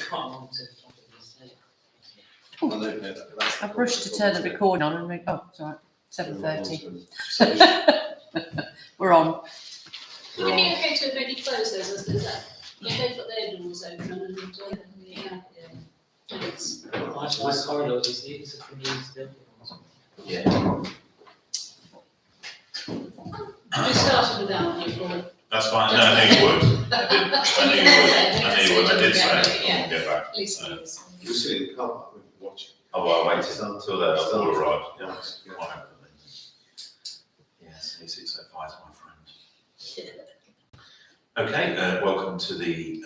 quite long to top of the estate. I don't know that. I've rushed to turn the recording on and oh, it's all right, 7:30. We're on. Would it be okay to maybe close those, is that, if they've got their doors open and, yeah. Thanks. My corridor is easy for me still. Yeah, We started with that one, you Paul. That's fine. No, I knew you would. I knew you would. I did say Yeah. I'll get back. At least it is. You're sitting in the car park watching. Oh, well, I waited until then. I'll all arrive. Yeah. Yeah. Quite happily. Yes, A605 is my friend. Okay, welcome to the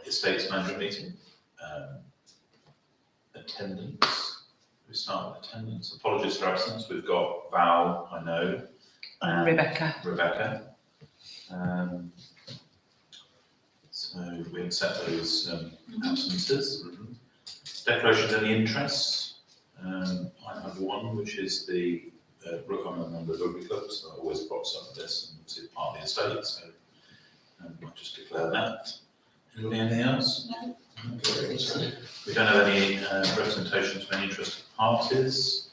Estates Management meeting. Attendance. We start with attendance. Apologies for absence. We've got Val, I know. And Rebecca. So we accept those absences. Declaration of any interest. I have one, which is the I'm a member of the Rugby Club, so that always pops up with this, and it's part of the estate, so I'll just declare that. Anybody, anything else? No. Okay. We don't have any representations from any interested parties.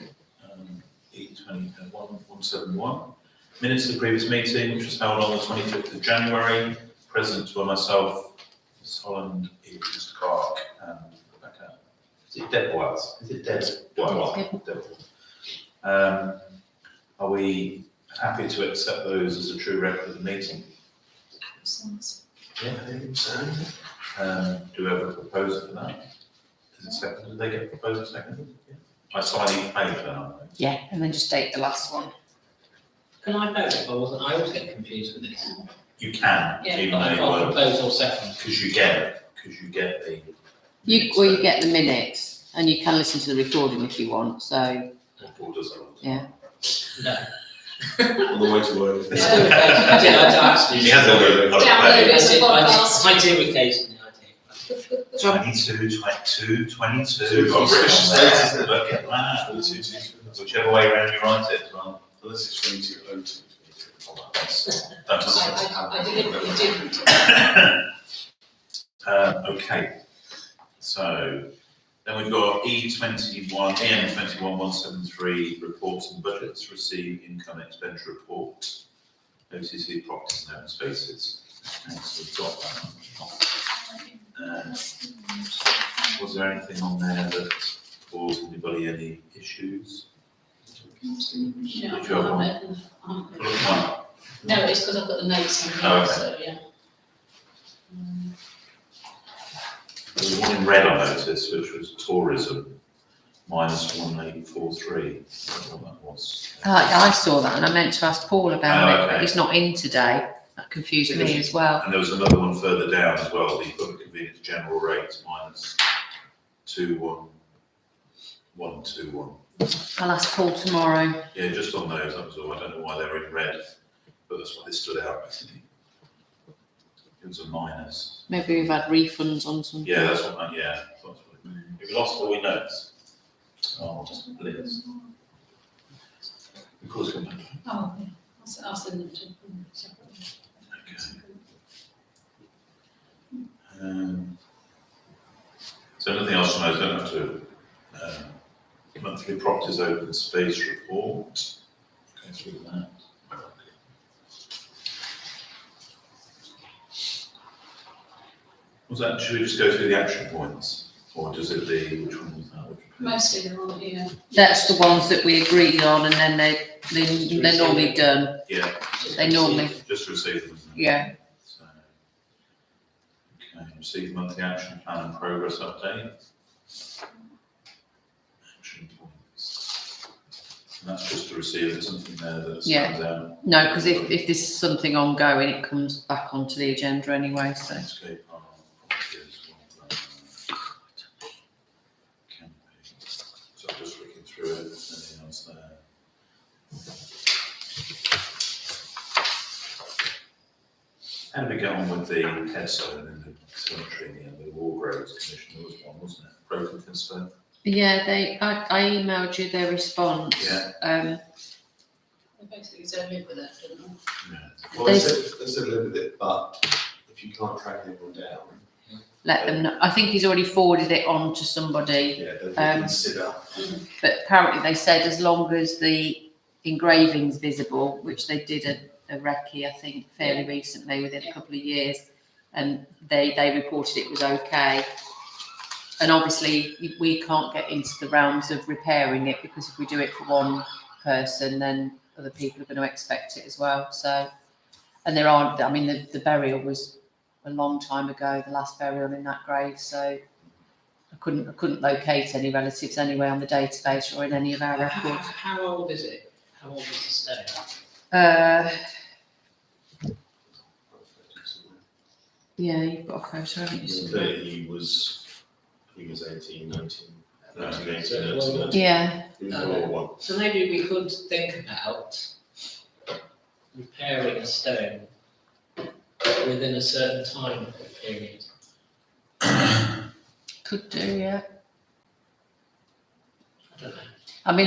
E20-171. Minutes of the previous meeting, which was held on the 25th of January. Present were myself, Ms Holland, Mr Clark, and Rebecca. Is it Deb Wells? Is it Deb Wells? Deb. Are we happy to accept those as a true record of the meeting? Yeah, I think so. Do we have a proposer for that? Is it seconded? Did they get a proposer seconded? Yeah. I saw each page then, aren't they? Yeah, and then just date the last one. Can I vote if I wasn't? I always get confused with this. You can, Yeah, even But I though can't you propose or second. because you get the. You get the minutes and you can listen to the recording if you want, so, Or does that? yeah. No. On the way to work. It's still occasionally. I actually. He has a little Download it as a I podcast. do occasionally, I do. 22. Got British state. Look at that. Whichever way around you write it, well. Unless it's 2202. I deliberately didn't. Okay, so then we've got EM21-173 reports and budgets, receive income and expenditure report, OCC properties and open spaces. Okay, so we've got that. Was there anything on there that caused anybody any issues? No, I Did you have one? can't. Look, one. No, it's because I've got the notes on Oh, here, okay. so, yeah. There was one in red I noticed, which was tourism, -1843. I don't know what that was. I saw that and I meant to ask Paul about Oh, it, but okay. he's not in today. That confused me as well. And there was another one further down as well, the public convenience general rates -21121. I'll ask Paul tomorrow. Yeah, just on those, that was all. I don't know why they were in red, but that's why they stood out basically. It was a minus. Maybe we've had refunds on something. Yeah, that's what, that's what it, we lost all we notes. Oh, just bliss. Of course, come back. Oh, yeah, I'll send them to them separately. Okay. So nothing else to know, don't have to, monthly properties open space report, go through that. Was that, should we just go through the action points, or does it be, which one was that? Which page? Mostly they're all here. That's the ones that we agreed on and then they're normally done. Yeah. They normally, Just receive them. yeah. So, okay, receive monthly action plan and progress update. Action points. And that's just to receive, there's something there that stands out. No, because if there's something ongoing, it comes back onto the agenda anyway, so. Landscape, properties, campaign. So I'm just looking through it, anything else there? How did we get on with the headstone in the cemetery in the end, the War Graves Commission? There was one, wasn't it? Broken headstone? Yeah, I emailed you their response. Yeah. They basically said live with it, didn't they? Yeah. Well, they said live with it, but if you can't track anyone down. let them know. I think he's already forwarded it on to somebody, Yeah, they Um, consider. but apparently they said as long as the engraving's visible, which they did a recce, I think, fairly recently, within a couple of years, and they reported it was okay. And obviously we can't get into the realms of repairing it, because if we do it for one person, then other people are going to expect it as well. So, and there aren't, I mean, the burial was a long time ago, the last burial in that grave, so I couldn't locate any relatives anyway on the database or in any of our records. How old is it? How old is the stone? Yeah, you've got a photo, haven't you? Clearly he was 18, 19, 19, So, 19, well, 19. Yeah, He was World War One. So maybe we could think about repairing a stone within a certain time period. could do, yeah. I don't know. I mean,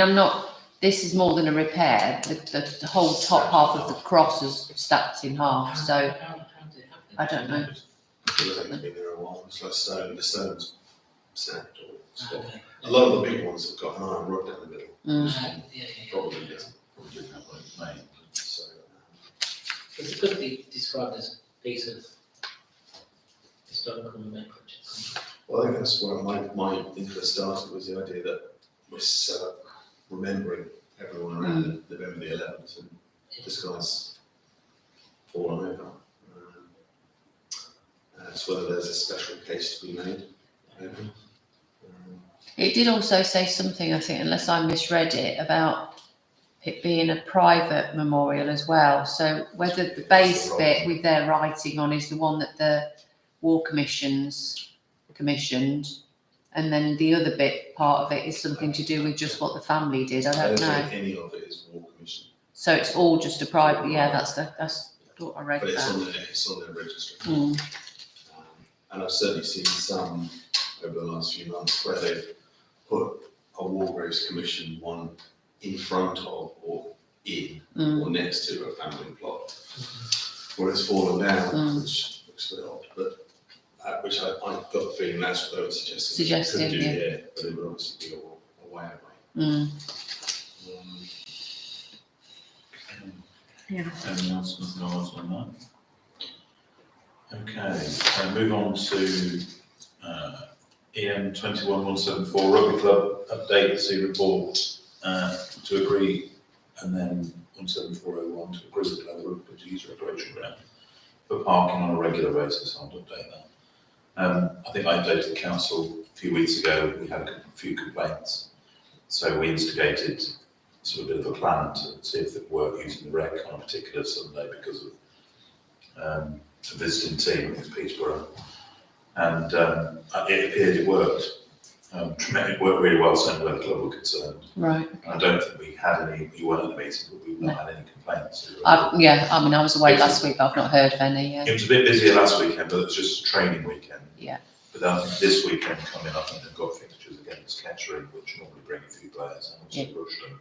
this is more than a repair. The whole top half of the cross is stacked in half, so How did it happen? I don't know. It was actually been there a while. It's like stone. The stone's snapped or swapped. Okay. A lot of the big ones have got an iron rod down the middle. Yeah. Probably yeah. Probably didn't have one in May. So It could be described as a piece of historical remembrance. well, I think that's where my interest started, was the idea that we're set up remembering everyone around November the 11th, and this guy's fallen over. It's whether there's a special case to be made. Maybe. It did also say something, I think, unless I misread it, about it being a private memorial as well. So whether the base bit with their writing on is the one that the War Commission's commissioned, and then the other bit, part of it, is something to do with just what the family did. I don't know. think any of it is War Commission, So it's all just a private. Yeah, that's I thought I read but it's that. on their registry. Mm. And I've certainly seen some over the last few months where they've put a War Graves Commission one in front of or in or next to a family plot, where it's fallen down, which looks a bit odd, but which I got the feeling that's what they were suggesting. Suggesting, Could do yeah. here, but it would obviously be a way away. Mm. Yeah. Anything else, nothing else on that? Okay, move on to EM 21174 Rugby Club update, C report to agree, and then 17401 to agree with the Rugby Club to use recreation ground for parking on a regular basis. I'll update that. I think I updated the council a few weeks ago. We had a few complaints, so we instigated sort of a bit of a plan to see if it worked using the rec on a particular Sunday because of a visiting team in Peterborough, and it appeared it worked. It worked really well, certainly where the club were concerned. Right. And I don't think we had any. You weren't at the meeting, but we've not had any complaints. Yeah, I mean, I was away last week. I've not heard of any. It was a bit busier last weekend, but it was just a training weekend. Yeah. But I think this weekend coming up, I think they've got fixtures against Kettering, which normally bring a few players, and also Rushden.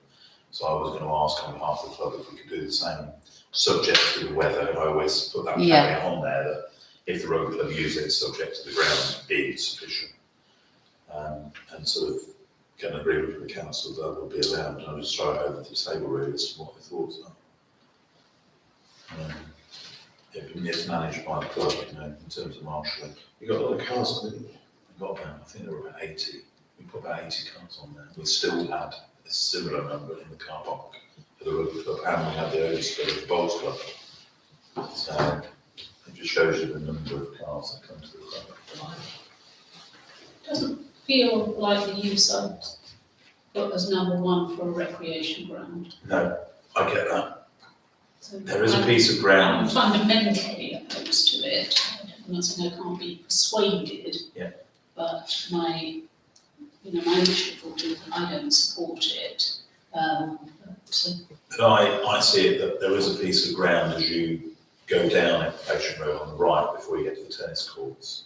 So I was going to ask on behalf of the club if we could do the same, subject to the weather. And I always put that caveat on there that if the rugby club use it, subject to the ground being sufficient, and sort of get an agreement with the council that will be allowed. And I'll just throw it over the table really as to what the thoughts are. It's managed by the club, in terms of marshalling. You got a lot of cars, didn't you? We got about, I think there were about 80. We put about 80 cars on there. We still had a similar number in the car park for the rugby club, and we had the overspill of the bowls club. So it just shows you the number of cars that come to the club. Doesn't feel like the use I'd put as number one for a recreation ground. No, I get that. So There is a I'm- piece of I'm ground. fundamentally opposed to it. I'm not saying I can't be persuaded. Yeah. But my initial thought is I don't support it. But I see it that there is a piece of ground as you go down Ocean Road on the right before you get to the tennis courts.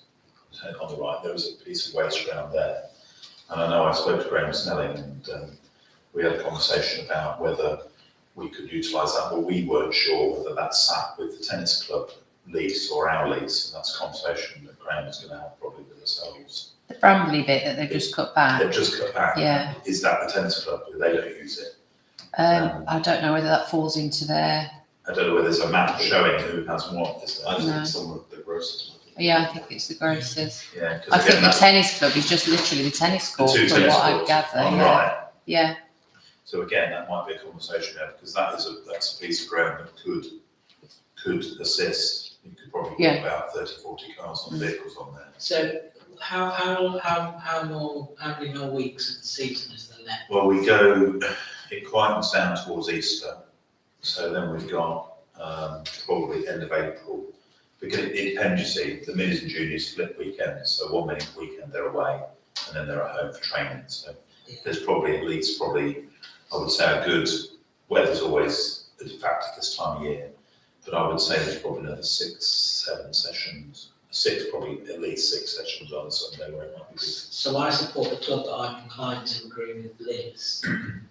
On the right, there is a piece of waste ground there. And I know I spoke to Graham Snelling and we had a conversation about whether we could utilise that, but we weren't sure whether that sat with the tennis club lease or our lease, and that's a conversation that Graham is going to have probably with ourselves. The Brambley bit that they've just cut back. They've just cut back. Yeah. Is that the tennis club? They don't use it. I don't know whether that falls into their. I don't know whether there's a map showing who has what. Is there? I think No. some of the grocers might be. Yeah, I think it's the grocers. Yeah, I because think again, the that's tennis club is just literally the tennis the court, two from tennis what I courts gather. on the Yeah. right. Yeah. So again, that might be a conversation there, because that's a piece of ground that could assist. You could probably Yeah. get about 30, 40 cars on vehicles on there. So how many more weeks of the season is there left? Well, we go, it quietens down towards Easter, so then we've got probably end of April. Because it depends, you see, the minis and juniors flip weekends, so one minute weekend they're away, and then they're at home for training. So there's probably at least I would say a good, weather's always a factor this time of year, but I would say there's probably another 6, 7 sessions, probably at least 6 sessions on a Sunday where it might be decent. So I support the club that I'm inclined to agree with Liz,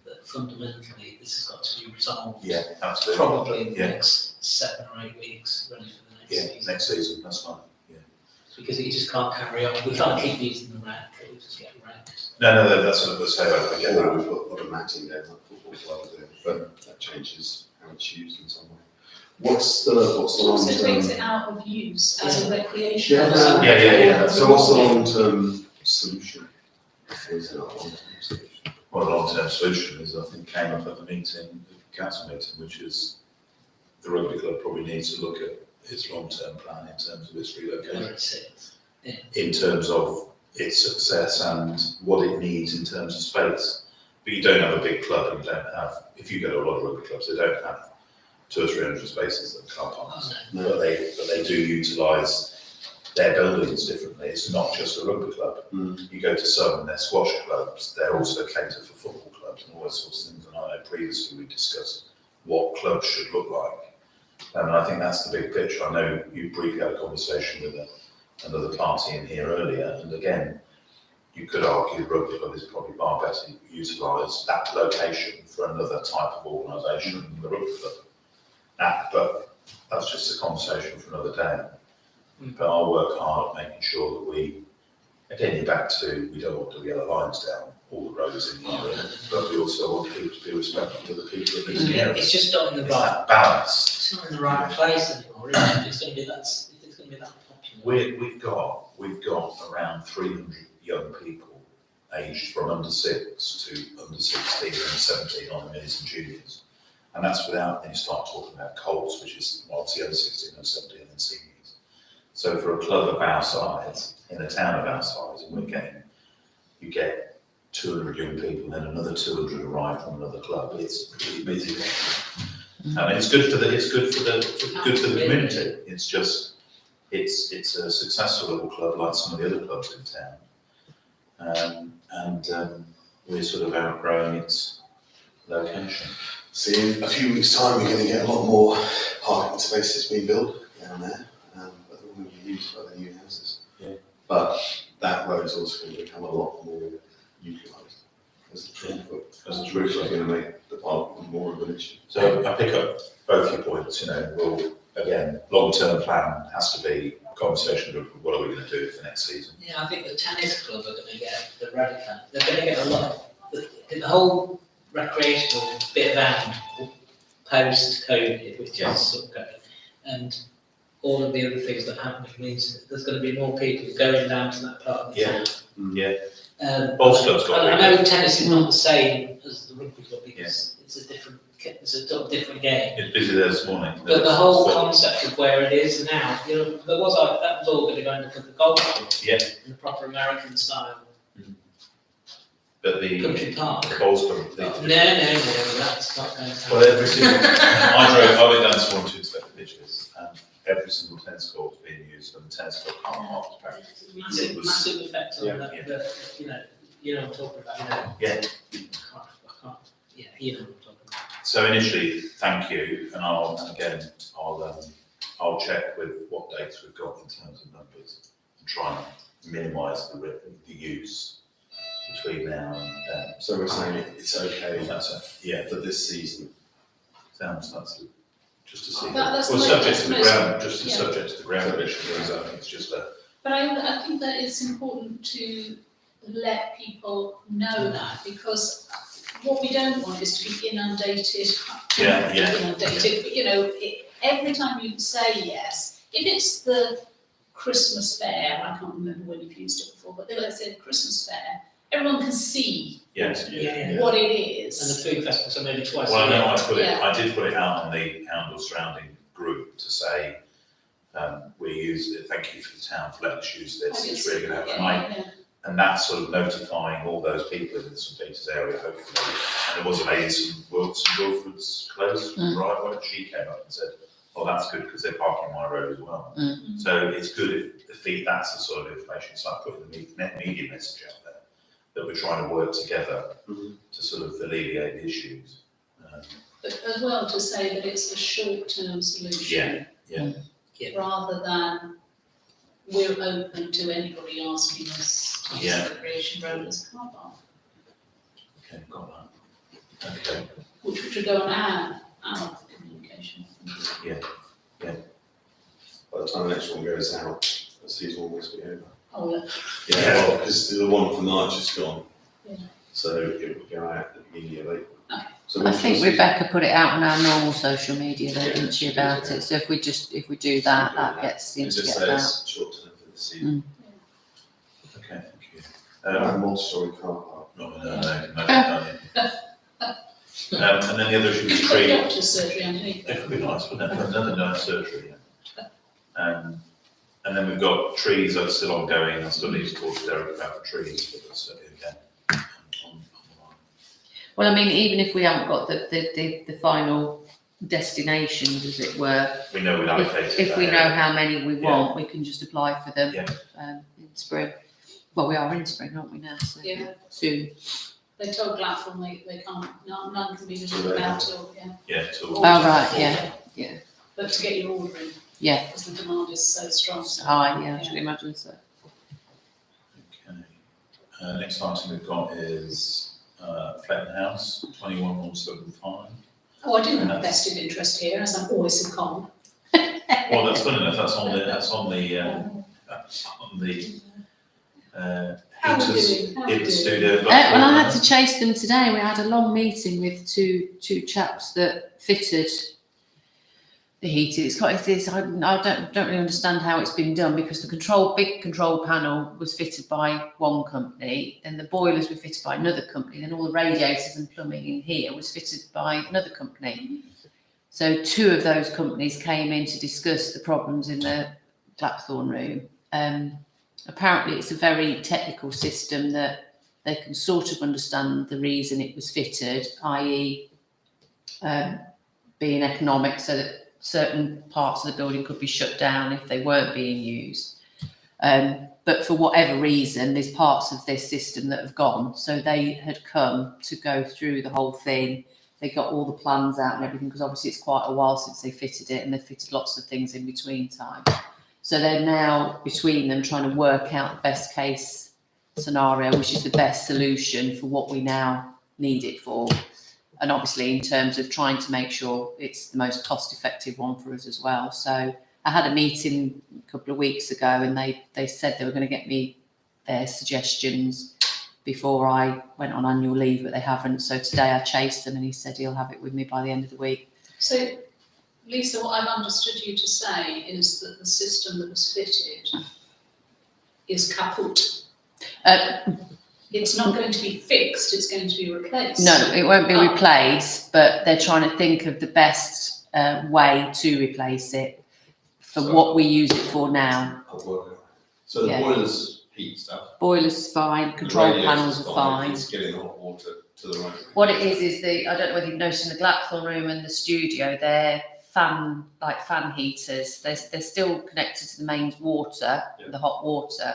that fundamentally this has got to be resolved. Yeah, absolutely. Probably in the Yeah. next 7 or 8 weeks, ready for the next Yeah, season. next season, that's fine. Because you just can't carry on, we can't keep using the rack, it'll just get wrecked. No, that's what I say, I get Or that. we've got a lot of matting there, like football clubs do, but that changes how it's used in some way. What's the long Also takes it term? out of use as a recreation. Yeah. So what's the long term solution? Is it a long term solution? Well, the long-term solution is, I think, came up at the meeting, the council meeting, which is the rugby club probably needs to look at its long-term plan in terms of its relocation, Where it sits. in terms of its success and what it needs in terms of space. But you don't have a big club, and you don't have, if you go to a lot of rugby clubs, they don't have 200 or 300 spaces that car parks. Oh, But they do utilise their buildings differently. It's not just a rugby club. Mm. You go to some, and they're squash clubs, they're also cater for football clubs and all those sorts of things. And I know previously we discussed what clubs should look like. And I think that's the big picture. I know you briefly had a conversation with another party in here earlier, and again, you could argue rugby club is probably far better utilised that location for another type of organisation than the rugby club. But that's just a conversation for another day. But I'll work hard at making sure that we, again, you're back to, we don't want to yellow lines down all the roads in the area, but we also want people to be respectful of the people that live in the area. It's just not in the It's right, that balance. it's not in the right place anymore, is it? If it's gonna be that, if it's gonna be that popular. We've got around 300 young people aged from under 6 to under 16 and 17 on the minis and juniors. And that's without, then you start talking about Colts, which is obviously under 16 and 17 and seniors. So for a club of our size, in a town of our size, and we're getting, you get 200 young people, and then another 200 arrive from another club. It's really busy. I mean, it's good for the community. It's just, it's a successful little club like some of the other clubs in town. We're sort of outgrowing its location. See, in a few weeks' time, we're going to get a lot more parking spaces being built down there, but they're going to be used by the new houses. Yeah. But that road is also going to become a lot more utilised as the throughput. As the throughput is going to make the parking more of an issue. So I pick up both your points, again, long-term plan has to be conversation of what are we going to do for next season. Yeah, I think the tennis club are gonna get the Radican, they're gonna get a lot, the whole recreational bit of land post-COVID, which is sort of going, and all of the other things that happen means that there's gonna be more people going down to that part of the Yeah. town. Yeah. Bowls Club's got I bigger. know tennis is not the same as the rugby club because it's a different game. It's busy there this morning. But the whole concept of where it is now, that was all going to go into the golf club. Yeah. In the proper American style, But the country park. bowls club. No, that's not going to Well, happen. every single, I went down to Swan to inspect the pitches, and every single tennis court is being used, and the tennis court can't park its practice. Massive, massive effect on Yeah. that, you know what I'm talking about, Yeah. I can't, yeah, you know what I'm talking about. So initially, thank you, and I'll check with what dates we've got in terms of numbers, and try and minimise the use between now and then. So we're saying it's okay That's it. Yeah, for this season. that's just to see. That's Well, the subject to the most- ground, just yeah. subject to the ground conditions, I think it's just a, Subject to the I think it's just a, But I think that it's important to let people know that, because what we don't want is to be inundated. Yeah, yeah, Inundated, but every time you say yes, if it's the Christmas fair, I can't remember when you've used it before, but let's say the Christmas fair, everyone can see yes. Yeah. what it And the is. food festival, so maybe twice Well, a I year. know Yeah. I did put it out on the Houndle surrounding group to say, we use it, thank you for the town for letting us use this, it's really going to have a night. And that's sort of notifying all those people in the St Peter's area, hopefully. And there was a lady in St Wilfrid's Close, right, when she came up and said, oh, that's good because they're parking my road as well. Mm. So it's good if that's the sort of information, it's like putting the net media message out there, that we're trying to work together Mhm. to sort of alleviate the issues. But as well to say that it's a short-term solution. Yeah. Rather than we're open to anybody asking us to use Yeah. the recreation road as a car park, Okay, got that. Okay, which would go on our communication. By the time the next one goes out, the season will almost be over. Oh, yeah. Yeah, Yeah. well, because the one for March is gone. Yeah. So it will go out at the beginning of April. Okay. So I once think your Rebecca put it out on our normal social media, though, didn't she, about it? So if we do that, that gets season- seems to It just get out. says short term for the season. okay, thank you. Multi-story car park. No. And then the other issue was You've got tree. doctor's surgery underneath. It could be nice, wouldn't it? Another nice surgery, yeah. And then we've got trees that are still ongoing. I still need to talk to Derek about the trees, but that's again on the line. Well, I mean, even if we haven't got the final destinations, as it were, We know we've allocated if we that know area. how many we Yeah. want, we can just apply for them Yeah. in spring. Well, we are in spring, aren't we now? So Yeah. soon. They told Gladstone they can't, none can be delivered out till, Yeah, till. Oh, right, yeah. But to get your order in, Yeah, because the demand is so strong. it's high, yeah, I should imagine so. Okay. Next item we've got is Fletton House, 21175. Oh, I do have a vested interest here, as I'm always a con. Well, that's funny enough, that's on the How are we heaters, doing? How are we heaters doing? studio. Well, I had to chase them today. We had a long meeting with two chaps that fitted the heater. I don't really understand how it's been done, because the big control panel was fitted by one company, and the boilers were fitted by another company, then all the radiators and plumbing in here was fitted by another company. So two of those companies came in to discuss the problems in the Blackthorn room. Apparently it's a very technical system that they can sort of understand the reason it was fitted, i.e. Being economic, so that certain parts of the building could be shut down if they weren't being used. But for whatever reason, there's parts of this system that have gone. So they had come to go through the whole thing. They got all the plans out and everything, because obviously it's quite a while since they fitted it, and they fitted lots of things in between time. So they're now, between them, trying to work out the best case scenario, which is the best solution for what we now need it for. And obviously in terms of trying to make sure it's the most cost effective one for us as well. So I had a meeting a couple of weeks ago, and they said they were going to get me their suggestions before I went on annual leave, but they haven't. So today I chased them, and he said he'll have it with me by the end of the week. So, Lisa, what I've understood you to say is that the system that was fitted is kaput. It's not going to be fixed, it's going to be replaced. No, it won't be replaced, but they're trying to think of the best way to replace it for what we use it for now. I'll work it. So the Yeah. boilers heat stuff. Boilers fine, control The radiators panels are fine. It's getting the hot water to the right. What it is I don't know whether you've noticed in the Blackthorn room and the studio, they're fan heaters. They're still connected to the mains water, the hot water,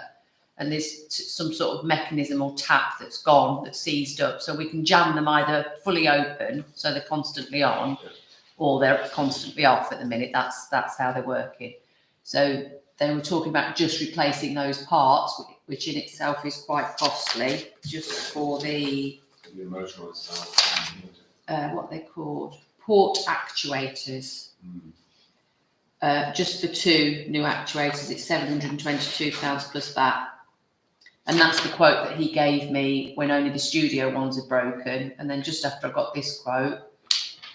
and there's some sort of mechanism or tap that's gone, that's seized up. So we can jam them either fully open, so they're constantly on, or they're constantly off at the minute. That's how they're working. So they were talking about just replacing those parts, which in itself is quite costly, just for the The emotional stuff. what they called, port actuators. Just for 2 new actuators, it's £722 plus VAT. And that's the quote that he gave me when only the studio ones had broken. And then just after I got this quote,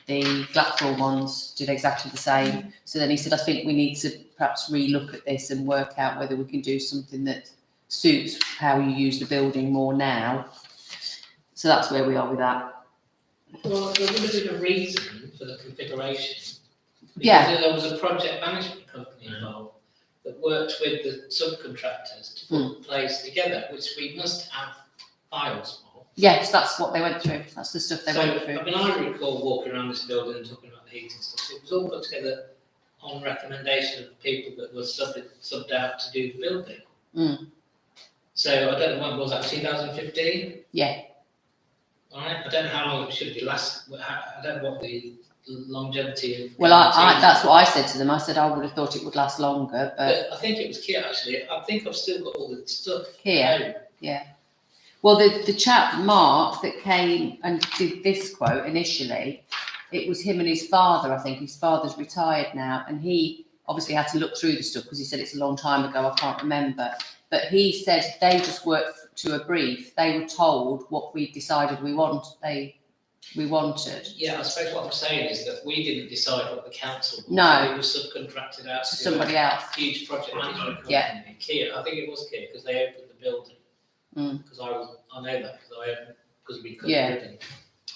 the Glackthorne ones did exactly the same. So then he said, I think we need to perhaps relook at this and work out whether we can do something that suits how you use the building more now. So that's where we are with that. Well, there would have been a reason for the configuration. Yeah. Because there was a project management company involved that worked with the subcontractors to put the place together, which we must have files for. Yes, that's what they went through. That's the stuff they went through. I mean, I recall walking around this building and talking about the heating stuff. It was all put together on recommendation of people that were subbed out to do the building. So I don't know when was that, 2015? Yeah. All right. I don't know how long it should be last. I don't know what the longevity of. Well, I that's what I said to them. I said I would have thought it would last longer, but I think it was Kia actually. I think I've still got all the stuff. Kia. Yeah. Well, the chap, Mark, that came and did this quote initially, it was him and his father, I think. His father's retired now, and he obviously had to look through the stuff because he said it's a long time ago, I can't remember. But he said they just worked to a brief. They were told what we decided we wanted. Yeah, I suppose what I'm saying is that we didn't decide what the council wanted. No. It was subcontracted out to Somebody else. a huge project management company. Yeah. Kia, I think it was Kia, because they opened the building. Mm. Because I know that, because we couldn't Yeah. live in it.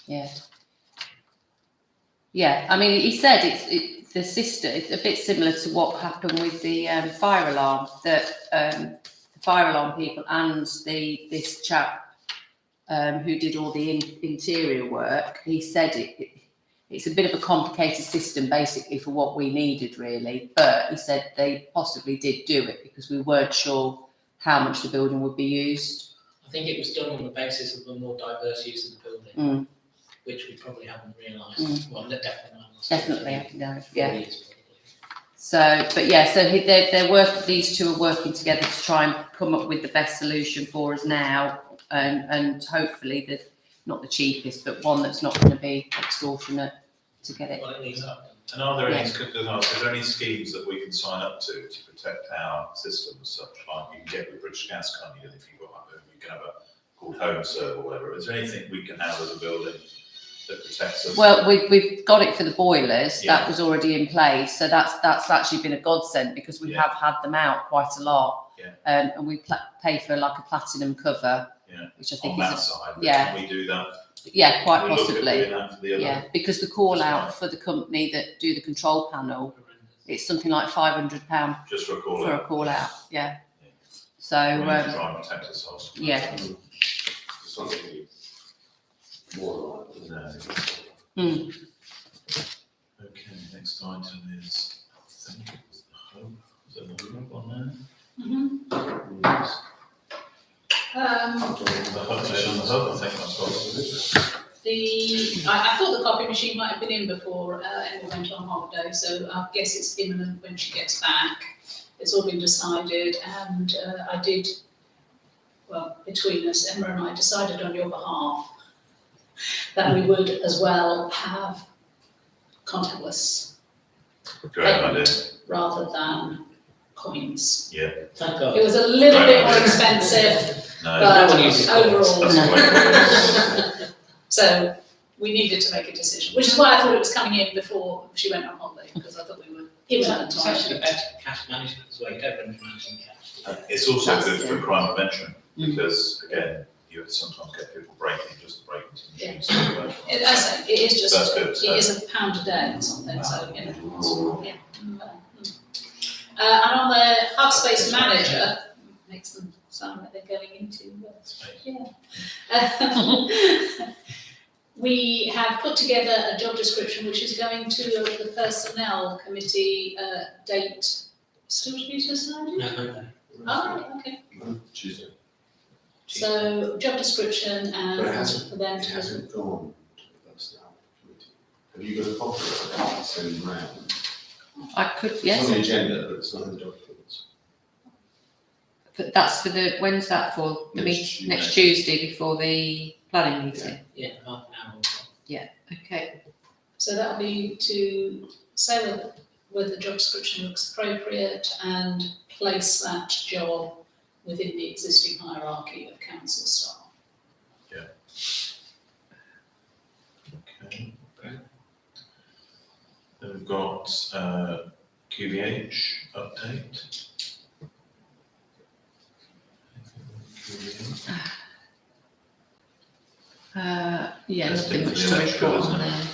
Yeah. Yeah, I mean, he said the system, it's a bit similar to what happened with the fire alarm, that the fire alarm people and this chap who did all the interior work, he said it's a bit of a complicated system basically for what we needed really, but he said they possibly did do it because we weren't sure how much the building would be used. I think it was done on the basis of a more diverse use of the building, which we probably haven't realised. Well, definitely not. Definitely, no, 4 yeah. years probably. So, but yeah, so these two are working together to try and come up with the best solution for us now, and hopefully not the cheapest, but one that's not going to be extortionate to get it. Well, it needs up. And are there any, are there any schemes that we can sign up to protect our system as such, like you can get with British Gas, can't you? If you've got, you can have a called Home Serve or whatever. Is there anything we can have as a building that protects us? Well, we've got it for the boilers. Yeah. That was already in place, so that's actually been a godsend because we have had them out quite a lot. Yeah. And we pay for like a platinum cover, which I think on is that side, yeah. can we do that? Yeah, quite Can we look at possibly. doing that for the other? Yeah, because the call That's out right. for the company that do the control panel, it's something like £500 Just for a call for a out. call out. Yeah. We So need to try and protect ourselves. yeah. Something more like that. Mm. Okay, next item is, I think it was the hub. Is there another hub on there? The hub, the hub, I think that's what it is. I thought the copy machine might have been in before Emma went on holiday, so I guess it's imminent when she gets back. It's all been decided, and I did, well, between us, Emma and I decided on your behalf that we would as well have contactless Great idea. payment rather than coins. Thank God. It was a little bit more Right. expensive, No, No one but uses overall. that's the way it is. So we needed to make a decision, which is why I thought it was coming in before she went on holiday, because I thought we were imminent It's on actually it. better cash management as well. You don't run managing cash. It's also That's good for it. crime prevention, Mm. because again, you sometimes get people breaking into Yeah. machines. So, As I say, it is just, That's good, it so- is £1 a day or something, so, you know, yeah. And on the hub space manager, makes them sound like they're going into, yeah. We have put together a job description which is going to the personnel committee, date still to be decided? No. Oh, right, okay. Tuesday. So job description But it and hasn't, for them it to, hasn't gone to the personnel committee. Have you got a copy of it? I can send round. I could, It's yes. on the agenda, but it's not in the documents. But that's for the, when's that for? The next Tuesday before the planning meeting? Yeah, half an hour. Okay. So that'll be to say whether the job description looks appropriate and place that job within the existing hierarchy of council staff. Okay. Then we've got QVH update. QVH. Yeah, That's nothing been much for to the electrical, report on isn't it? there.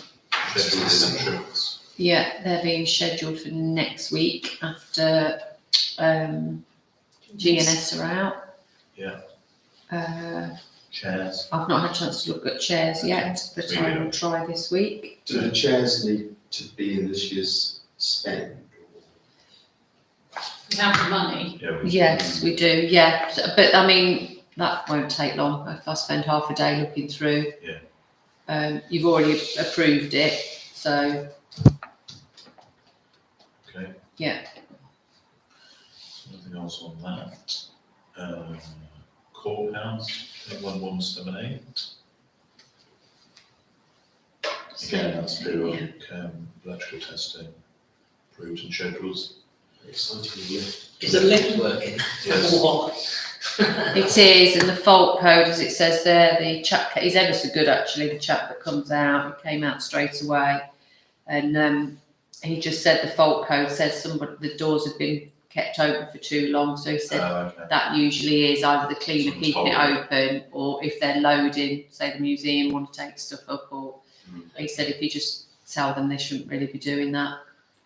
Scheduled electrics. Yeah, they're being scheduled for next week after GNS are out. Yeah. I've Chairs. not had a chance to look at chairs yet, but Me I neither. will try this week. Do the chairs need to be in this year's spend? We have the money. Yeah. Yes, we do, yeah, but I mean, that won't take long if I spend half a day looking through. Yeah. You've already approved it, so, Okay. yeah. Nothing else on that. Courthouse, 1178. Again, that's through Yeah. electrical testing, approved and schedules. Exciting lift. Is the lift working? Yes. What? It is, and the fault code, as it says there, the chap, he's ever so good actually, the chap that comes out, he came out straight away. And he just said the fault code says the doors have been kept open for too long, so he said Okay. that usually is either the cleaner Someone's keeping it holding open, or if they're loading, say the museum want to take stuff up, or he said if you just tell them they shouldn't really be doing that,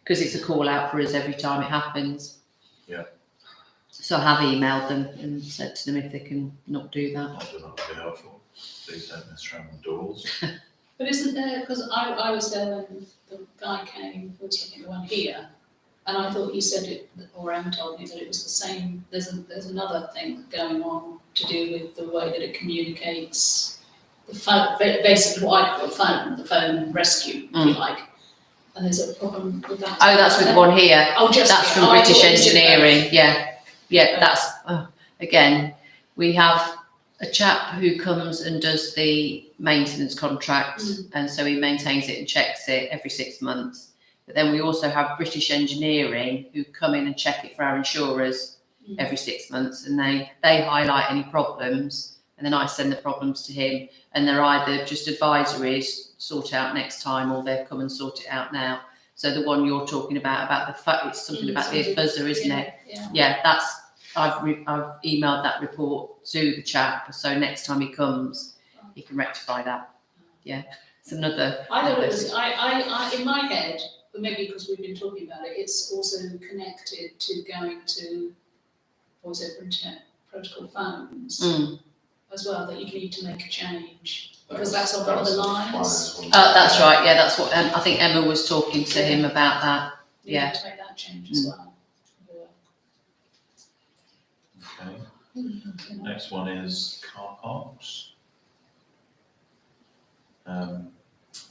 because it's a call out for us every time it happens. Yeah. So I have emailed them and said to them if they can not do that. I do that would be helpful. Please don't mess around with doors. But isn't there, because I was there when the guy came, who was looking at the one here, and I thought he said it, or Em told me that it was the same, there's another thing going on to do with the way that it communicates the phone, basically what I call the phone rescue, if you like. And there's a problem with that. Oh, that's with the one here. Oh, just. That's from oh, I British thought you said that. Engineering, yeah. Yeah, that's, again, we have a chap who comes and does the maintenance contract, and so he maintains it and checks it every 6 months. But then we also have British Engineering who come in and check it for our insurers every 6 months, and they highlight any problems, and then I send the problems to him, and they're either just advisories, sort out next time, or they'll come and sort it out now. So the one you're talking about the fact it's something about the buzzer, isn't it? Yeah. Yeah, that's, I've emailed that report to the chap, so next time he comes, he can rectify that. Yeah, it's another. I thought it was, I, in my head, but maybe because we've been talking about it, it's also connected to going to, what was it, protocol phones as well, that you need to make a change, because that's on one of the lines. That's right, yeah, that's what, I think Emma was talking to him about that. You Yeah. need to make that change as well. Okay. Next one is car parks. Town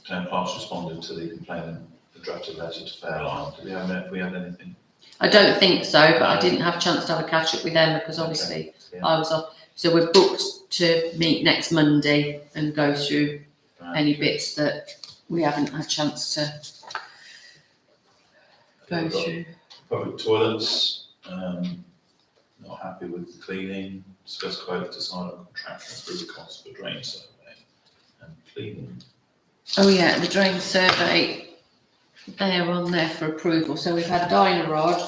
Parks responded to the complainant, the drafted letter to Fairline. Do we have anything? I don't think so, but I didn't have a chance to have a catch up with Emma because obviously Yeah. I was off. So we're booked to meet next Monday and go through any Okay. bits that we haven't had a chance to go We've got through. Public toilets, not happy with the cleaning, discuss quote, decide on contractor through the cost for drain survey and cleaning. Oh yeah, the drain survey, they're on there for approval. So we've had Dynarod,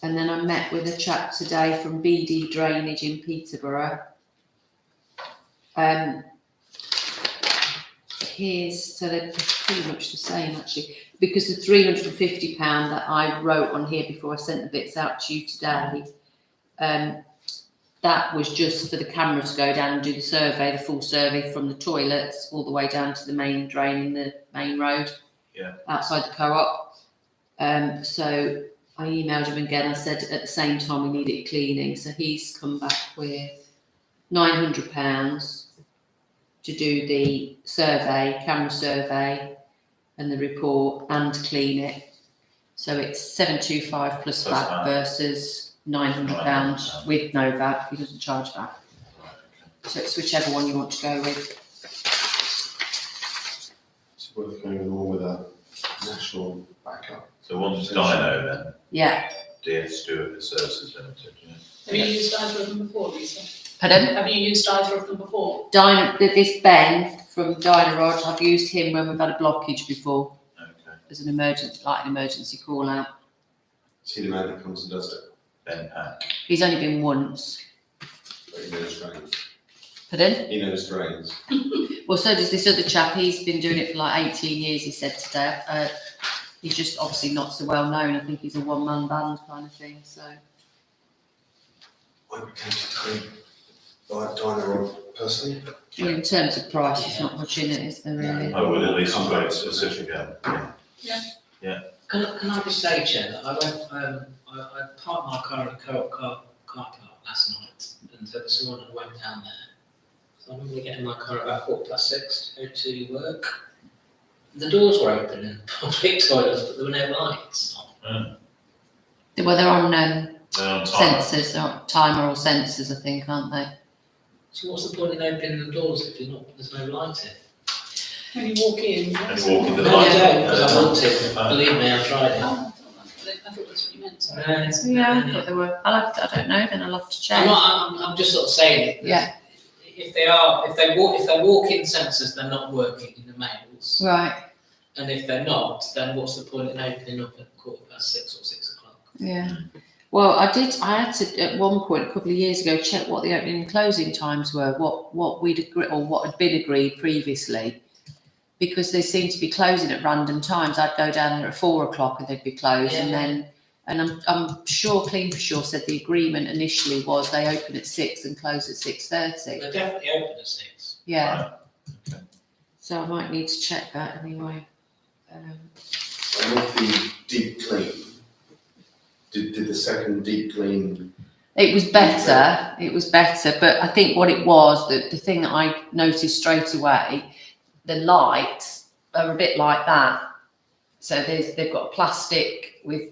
and then I met with a chap today from BD Drainage in Peterborough. So they're pretty much the same actually, because the £350 that I wrote on here before I sent the bits out to you today, that was just for the camera to go down and do the survey, the full survey from the toilets all the way down to the main drain in the main road. Yeah. Outside the co-op. So I emailed him again. I said at the same time we need it cleaning. So he's come back with £900 to do the survey, camera survey, and the report and clean it. So it's 725 plus Plus VAT VAT. versus £900 with no VAT. He doesn't charge VAT. Right, okay. So it's whichever one you want to go with. So worth going along with a national backup. So one's Dino then, Yeah, DF Stewart Services Limited, yeah. Have you used either of them before, Lisa? pardon? Have you used either of them before? This Ben from Dynarod, I've used him when we've had a blockage before Okay, as an emergency call out. See the man that comes and does it, Ben Pack. He's only been once. but he knows drains. Pardon? He knows drains. Well, so does this other chap. He's been doing it for like 18 years, he said today. He's just obviously not so well known. I think he's a one-man band kind of thing, so. I would tend to buy Dynarod personally. Well, in terms of price, there's not much in it, is there really? I would at least have got it specific, Can I just say, Chair, that I went, I parked my car in a co-op car park last night, and so this morning I went down there. So I normally get in my car about 6:15 to go to work. The doors were open in the public toilets, but there were no lights on. Well, they're on They're on time. sensors, or timer or sensors, I think, aren't they? So what's the point in opening the doors if there's no light in? When you walk in. And you walk into the No, I light. don't, because I want to. Believe me, I've tried it. Oh, I thought that's what you meant, sorry. Yeah, I thought they were. I don't know, then I'll have to check. I'm just sort of saying it. Yeah. If they're walk-in sensors, they're not working in the mails. Right, And if they're not, then what's the point in opening up at 6:15 or 6 o'clock? yeah. Well, I had to, at one point, a couple of years ago, check what the opening and closing times were, what we'd agreed, or what had been agreed previously. Because they seemed to be closing at random times. I'd go down there at 4 o'clock and they'd be closed, and I'm sure Clean for Sure said the agreement initially was they open at 6 and close at 6:30. They're definitely open at 6. Yeah. Right. Okay. So I might need to check that anyway. And with the deep clean, did the second deep clean? It was better, but I think what it was, the thing that I noticed straight away, the lights are a bit like that. So they've got a plastic with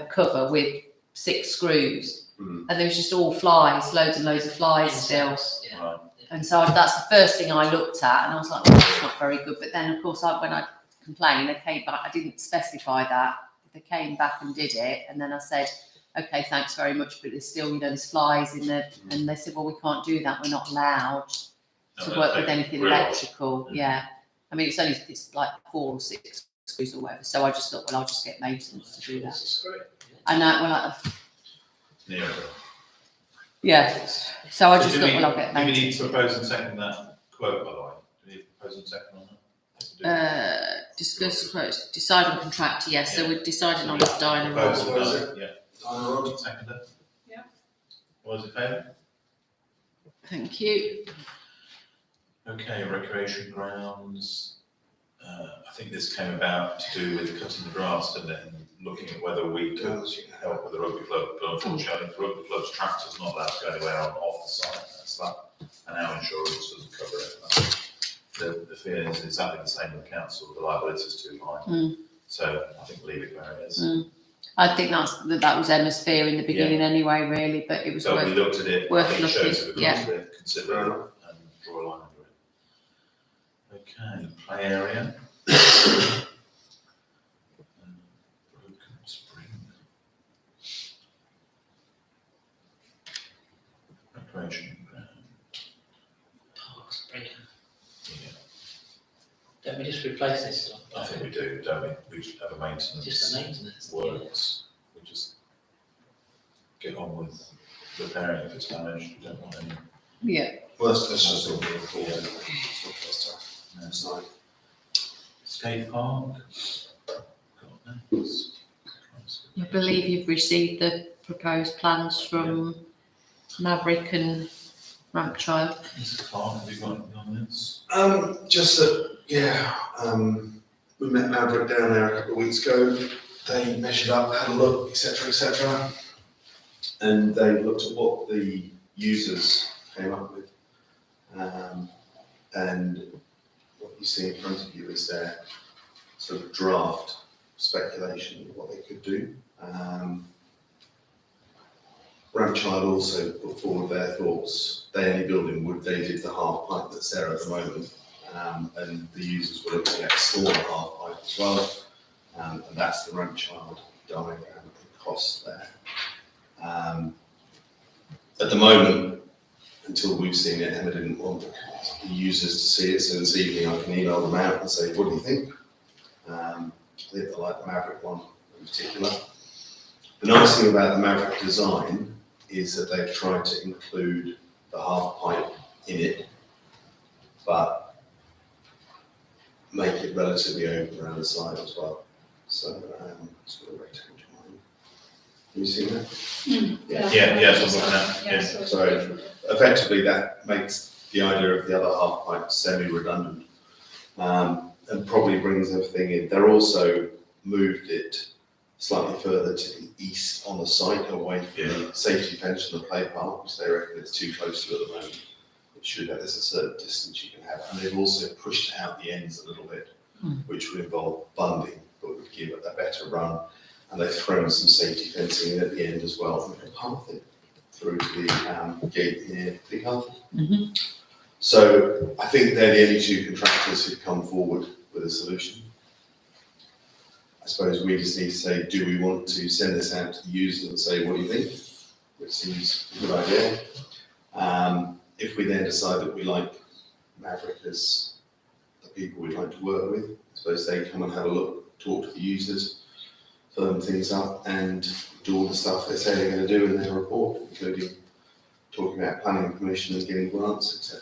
cover with 6 screws, and there was just all flies, loads and loads of flies still. Yeah. Right. And so that's the first thing I looked at, and I was like, well, that's not very good. But then, of course, when I complained, they came back. I didn't specify that. They came back and did it, and then I said, okay, thanks very much, but there's still, there's flies in there. And they said, well, we can't do that. We're not allowed to work with anything electrical. Yeah. I mean, it's like 4 or 6 screws or whatever. So I just thought, well, I'll just get maintenance to do that. That's great. And Yeah. yeah. So I just Do thought, we- well, I'll get Do we need maintenance. to propose and second that quote, by the way? Do we need to propose and second on that? Discuss quotes, decide on contractor, yes. So we're deciding on the Propose Dynarod. and done, yeah. Dynarod. Second it? Yeah. All those in favour? Thank you. Okay, recreation grounds. I think this came about to do with cutting the grass, didn't it, and looking at whether we could help with the rugby club. But unfortunately, the rugby club's tractor's not allowed to go anywhere off the site. That's that, and our insurance doesn't cover it. The feeling is exactly the same with the council. The liability is too high. So I think leave it where it is. I think that was Emma's fear in the beginning anyway, really, but it was So we worth. looked at it. worth I think it shows looking, that we've looked at it, consider it, and draw a line under it. Okay, play area. Broken Spring. Recreation ground. Parks, brilliant. Yeah, Don't we just replace this stuff? I think we do, don't we? We just have a maintenance. Just the maintenance. Works. We just get on with repairing if it's damaged. We don't want any. Yeah. Worst, that's just all the report. It's not first time. No. It's like, Skate park. Got that. I believe you've received the proposed plans from Maverick and Ramp Child. Mr. Clark, have you got anything on this? just that, we met Maverick down there a couple of weeks ago. They measured up, had a look, etc. And they looked at what the users came up with. And what you see in front of you is their sort of draft speculation of what they could do. Ramchild also put forward their thoughts. They only build in wood. They did the half pipe that's there at the moment. and the users were looking at a smaller half pipe as well, and that's the ramp child diagram and cost there. At the moment, until we've seen it, Emma didn't want the users to see it, so this evening I can email them out and say, what do you think? I think I like the Maverick one in particular. The nice thing about the Maverick design is that they've tried to include the half pipe in it, but make it relatively open around the side as well. So, it's got a rectangle line. Have you seen that? Yeah, so I'm looking at, yeah. So effectively that makes the idea of the other half pipe semi-redundant, and probably brings everything in. They're also moved it slightly further to the east on the site, away from the safety fence and the play park, which they reckon it's too close to at the moment. It should have, there's a certain distance you can have, and they've also pushed out the ends a little bit, which would involve bunding, but would give it a better run. And they've thrown some safety fencing in at the end as well, and path it through to the gate near Big Hartford. So I think they're the only two contractors who've come forward with a solution. I suppose we just need to say, do we want to send this out to the users and say, what do you think? Which seems a good idea. If we then decide that we like Maverick as the people we'd like to work with, I suppose they come and have a look, talk to the users, firm things up and do all the stuff they say they're going to do in their report, including talking about planning permission and getting grants, etc.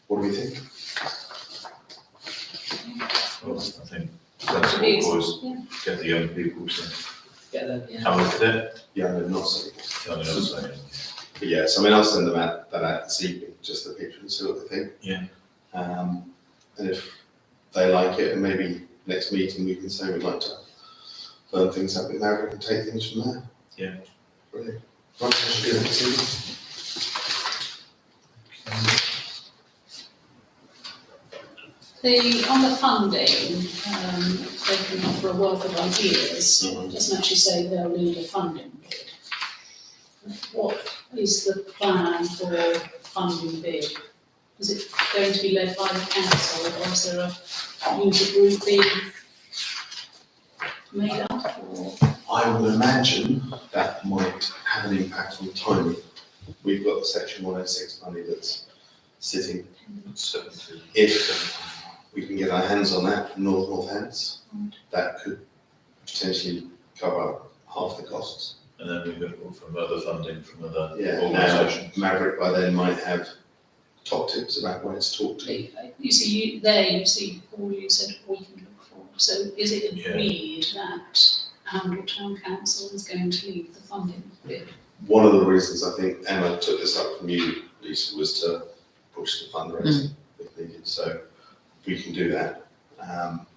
What do we think? Well, I think sensible boys, get the young people to Get them, have a look at it. Yeah, no, not so. Tell me what I'm saying. But yes, I mean, I'll send them that out this evening, just the picture and see what they think. Yeah. And if they like it, and maybe next meeting we can say we'd like to firm things up with Maverick and take things from there. Yeah. Brilliant. Right, I should do that this evening. On the funding, they can offer a wealth of ideas. It doesn't actually say they'll need a funding bid. What is the plan for funding bid? Is it going to be led by the council, or is there a user group being made up? Or? I would imagine that might have an impact on timing. We've got the section 106 money that's sitting. 70. If we can get our hands on that from Northants, that could potentially cover up half the costs. And then we've got from other funding from other Yeah, organisations. now Maverick by then might have top tips about where to talk to. You see, Paul, you said we can look for. So is it agreed that Handle Town Council is going to lead the funding bid? One of the reasons I think Emma took this up from you, Lisa, was to push the fundraising if needed. So we can do that.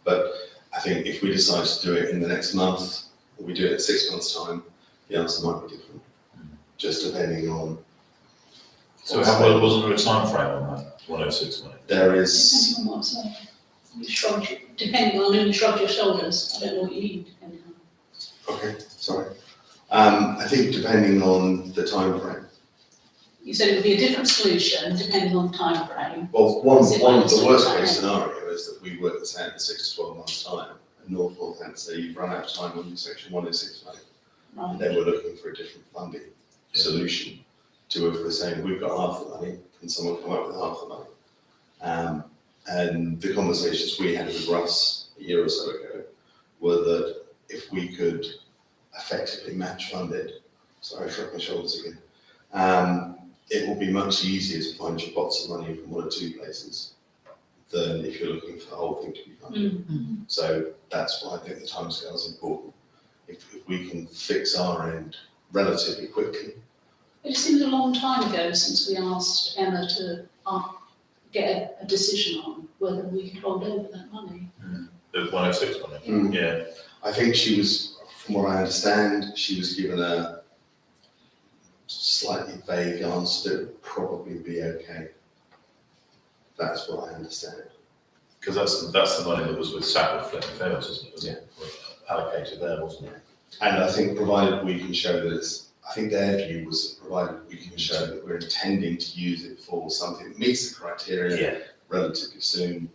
But I think if we decide to do it in the next month, or we do it in 6 months' time, the answer might be different, just depending on. So how, wasn't there a time frame on that 106 money? There is, Depending on what's there. Depending on who you shrug your shoulders, I don't know what you mean, depending on. okay, sorry. I think depending on the time frame. You said it would be a different solution depending on time frame. Well, the worst case scenario is that we work this out in 6 to 12 months' time, and Northants say you've run out of time on your section 106 money. Right. And then we're looking for a different funding solution to if we're saying we've got half the money, can someone come up with half the money? And the conversations we had with Russ a year or so ago were that if we could effectively match funded, sorry, I shrug my shoulders again, it will be much easier to find your pots of money from one or two places than if you're looking for the whole thing to be funded. So that's why I think the timescale is important. If we can fix our end relatively quickly. It seems a long time ago since we asked Emma to get a decision on whether we could hold over that money. The 106 money? Yeah. I think she was, from what I understand, she was given a slightly vague answer that it would probably be okay. That's what I understand. Because that's the money that was with Sat with Flint Fails, isn't it? Yeah. Allocated there, wasn't it? And I think provided we can show that it's I think their view was that provided we can show that we're intending to use it for something that meets the criteria Yeah, relatively soon,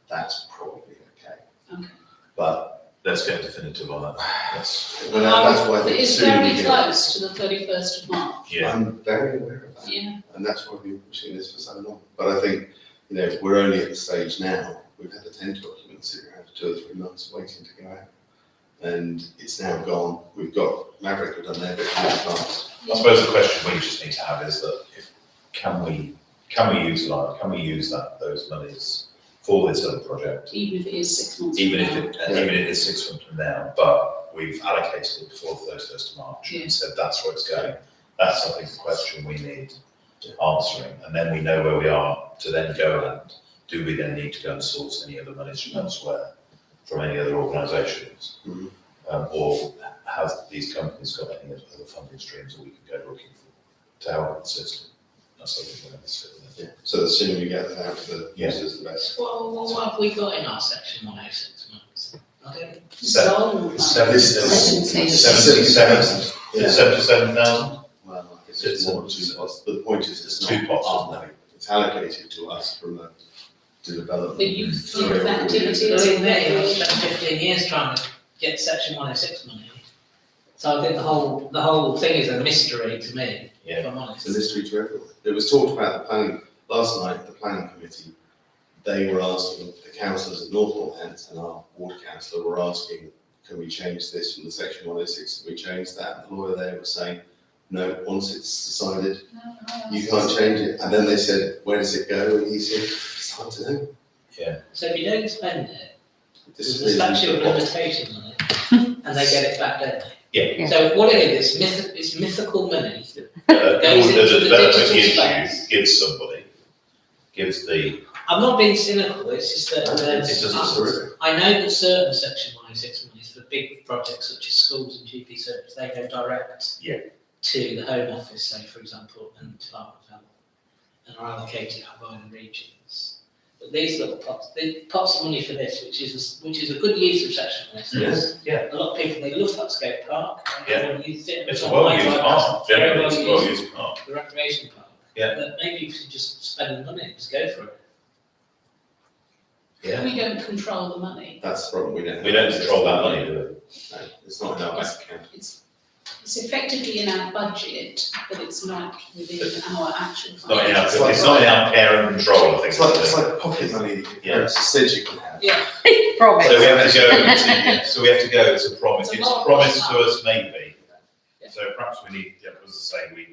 that's probably okay. Okay. But let's get definitive on that. that's why I think It's soon we very get. close to the 31st of March. Yeah, I'm very aware of that. Yeah. And that's why we've been pushing this for so long. But I think, we're only at the stage now, we've had the 10 documents sitting around for 2 or 3 months waiting to go out. And it's now gone. We've got Maverick have done their bit really fast. I suppose the question we just need to have is that can we use those monies for this other project? Even if it is 6 months. Even if from now. it is 6 months from now, but we've allocated it before the 31st of March Yeah. and said that's where it's going. That's, I think, the question we need answering, and then we know where we are to then go and do we then need to go and source any other monies from elsewhere, from any other organisations? Mhm. Or have these companies got any other funding streams that we can go looking for to help the system? That's something we're going to sit with. Yeah. So the sooner we get that out to the Yeah. users, the better. What have we got in our section 106 months? I don't. Zoll, Yeah. 77,000? Well, it's more than 2 pots, but the point is it's Two not pots, our isn't it? money. It's allocated to us to develop. the youth Three or 4 years. activities. Believe me, I've spent 15 years trying to get section 106 money. So I think the whole thing is a mystery to me, if I'm honest. It's a mystery to everyone. It was talked about the planning, last night, the planning committee, they were asking, the councillors at North Northants and our ward councillor were asking, can we change this from the section 106, can we change that? And the lawyer there was saying, no, once it's decided, you can't change it. And then they said, where does it go? And he said, it's hard to know. So if you don't spend it, This there's a statute of limitations on it, and they get it back, don't they? Yeah. So what it is, it's mythical money. The into the developer digital space. gives somebody, gives the, I'm not being cynical, it's just that it doesn't. I know that certain section 106 monies for big projects such as schools and GP services, they go direct Yeah. to the Home Office, say for example, and Department of Health, and are allocated out by the regions. But these little pots, the pots of money for this, which is a good use of section 106. Yeah. A lot of people, they love Foxgate Park. Yeah. Everyone uses it. It's a on my well-used drive, park, very generally it's a well-used. well-used park. The recreation park. Yeah. But maybe you should just spend the money, just go for it. We don't control the money. That's the problem, we don't. We don't control that money, do No, it's not in our bank account. It's effectively in our budget, but it's not within our actual. It's not in our, finances. it's not in our care and control, I think. It's like pocket money that your Yeah. parents said you can have. Yeah. Promise. So we have to go, so we have to go, it's a promise, It's a it's a lot. promise to us maybe. Yeah. So perhaps we need, as I say,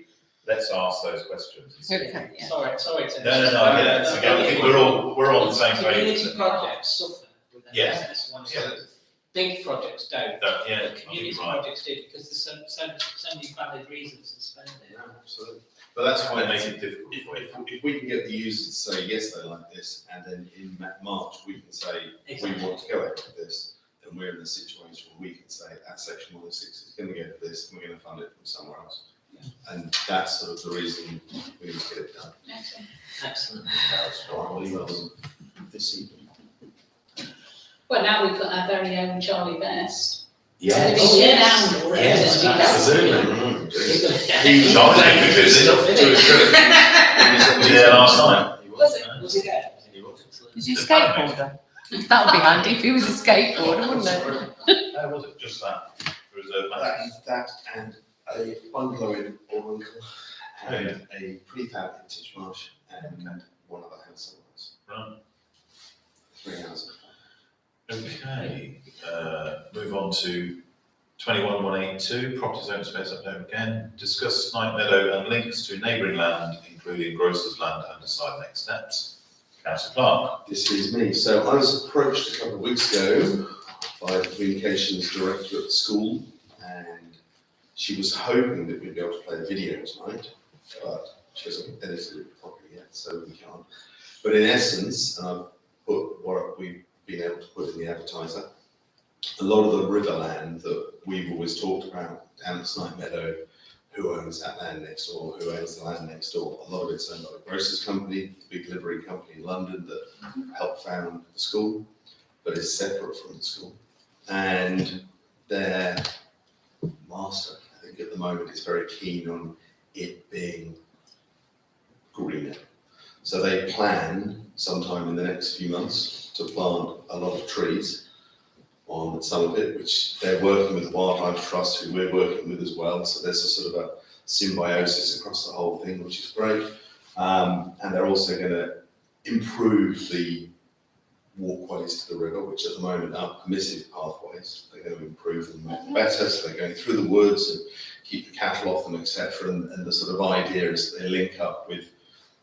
let's ask those questions and see. Okay, yeah. Sorry to. No, I get it, again, I think we're all on the same page. Community projects suffer with that. Yeah. That's one of the- Big projects don't. Yeah, I But think community you're right. projects do, because there's so many valid reasons to spend it. Yeah, absolutely. But that's why They make it difficult if, for you. if we can get the users to say, yes, they like this, and then in March, we can say, we Exactly. want to go ahead with this, then we're in a situation where we can say, that section 106 is going to go for this, and we're going to fund it from somewhere else. And that's sort of the reason we need to get it done. Okay. Excellent. I'll email them this evening. Well, now we've got our very own Charlie Best. Yes. Oh, yes. Yes, absolutely. Charlie, because it's up to his credit. Was he there last night? He Was it? Was he there? He was. Is he a skateboarder? That would be handy if he was a skateboarder, wouldn't it? How was it, just that? Reserve match? That and a bungalow in Oruncle, and a prefab in Titchmarsh, and one other house somewhere else. Right. 3 houses. Okay, move on to 21-182, property zone space update again. Discuss Snipe Meadow and links to neighbouring land, including Grocer's land, and decide next steps. Councillor Clark. This is me. So I was approached a couple of weeks ago by the communications director at the school, and she was hoping that we'd be able to play a video tonight, but she hasn't edited it properly yet, so we can't. But in essence, and I've put what we've been able to put in the advertiser, a lot of the river land that we've always talked about down at Snipe Meadow, who owns that land next door, who owns the land next door, a lot of it's owned by the Grocers Company, the big livery company in London that helped found the school, but is separate from the school. And their master, I think think at the moment is very keen on it being greener. So they plan sometime in the next few months to plant a lot of trees on some of it, which they're working with the Wildlife Trust, who we're working with as well. So there's a sort of a symbiosis across the whole thing, which is great. And they're also going to improve the walkways to the river, which at the moment are permissive pathways. They're going to improve them, make them better, so they're going through the woods and keep the cattle off them, etc. And the sort of idea is that they link up with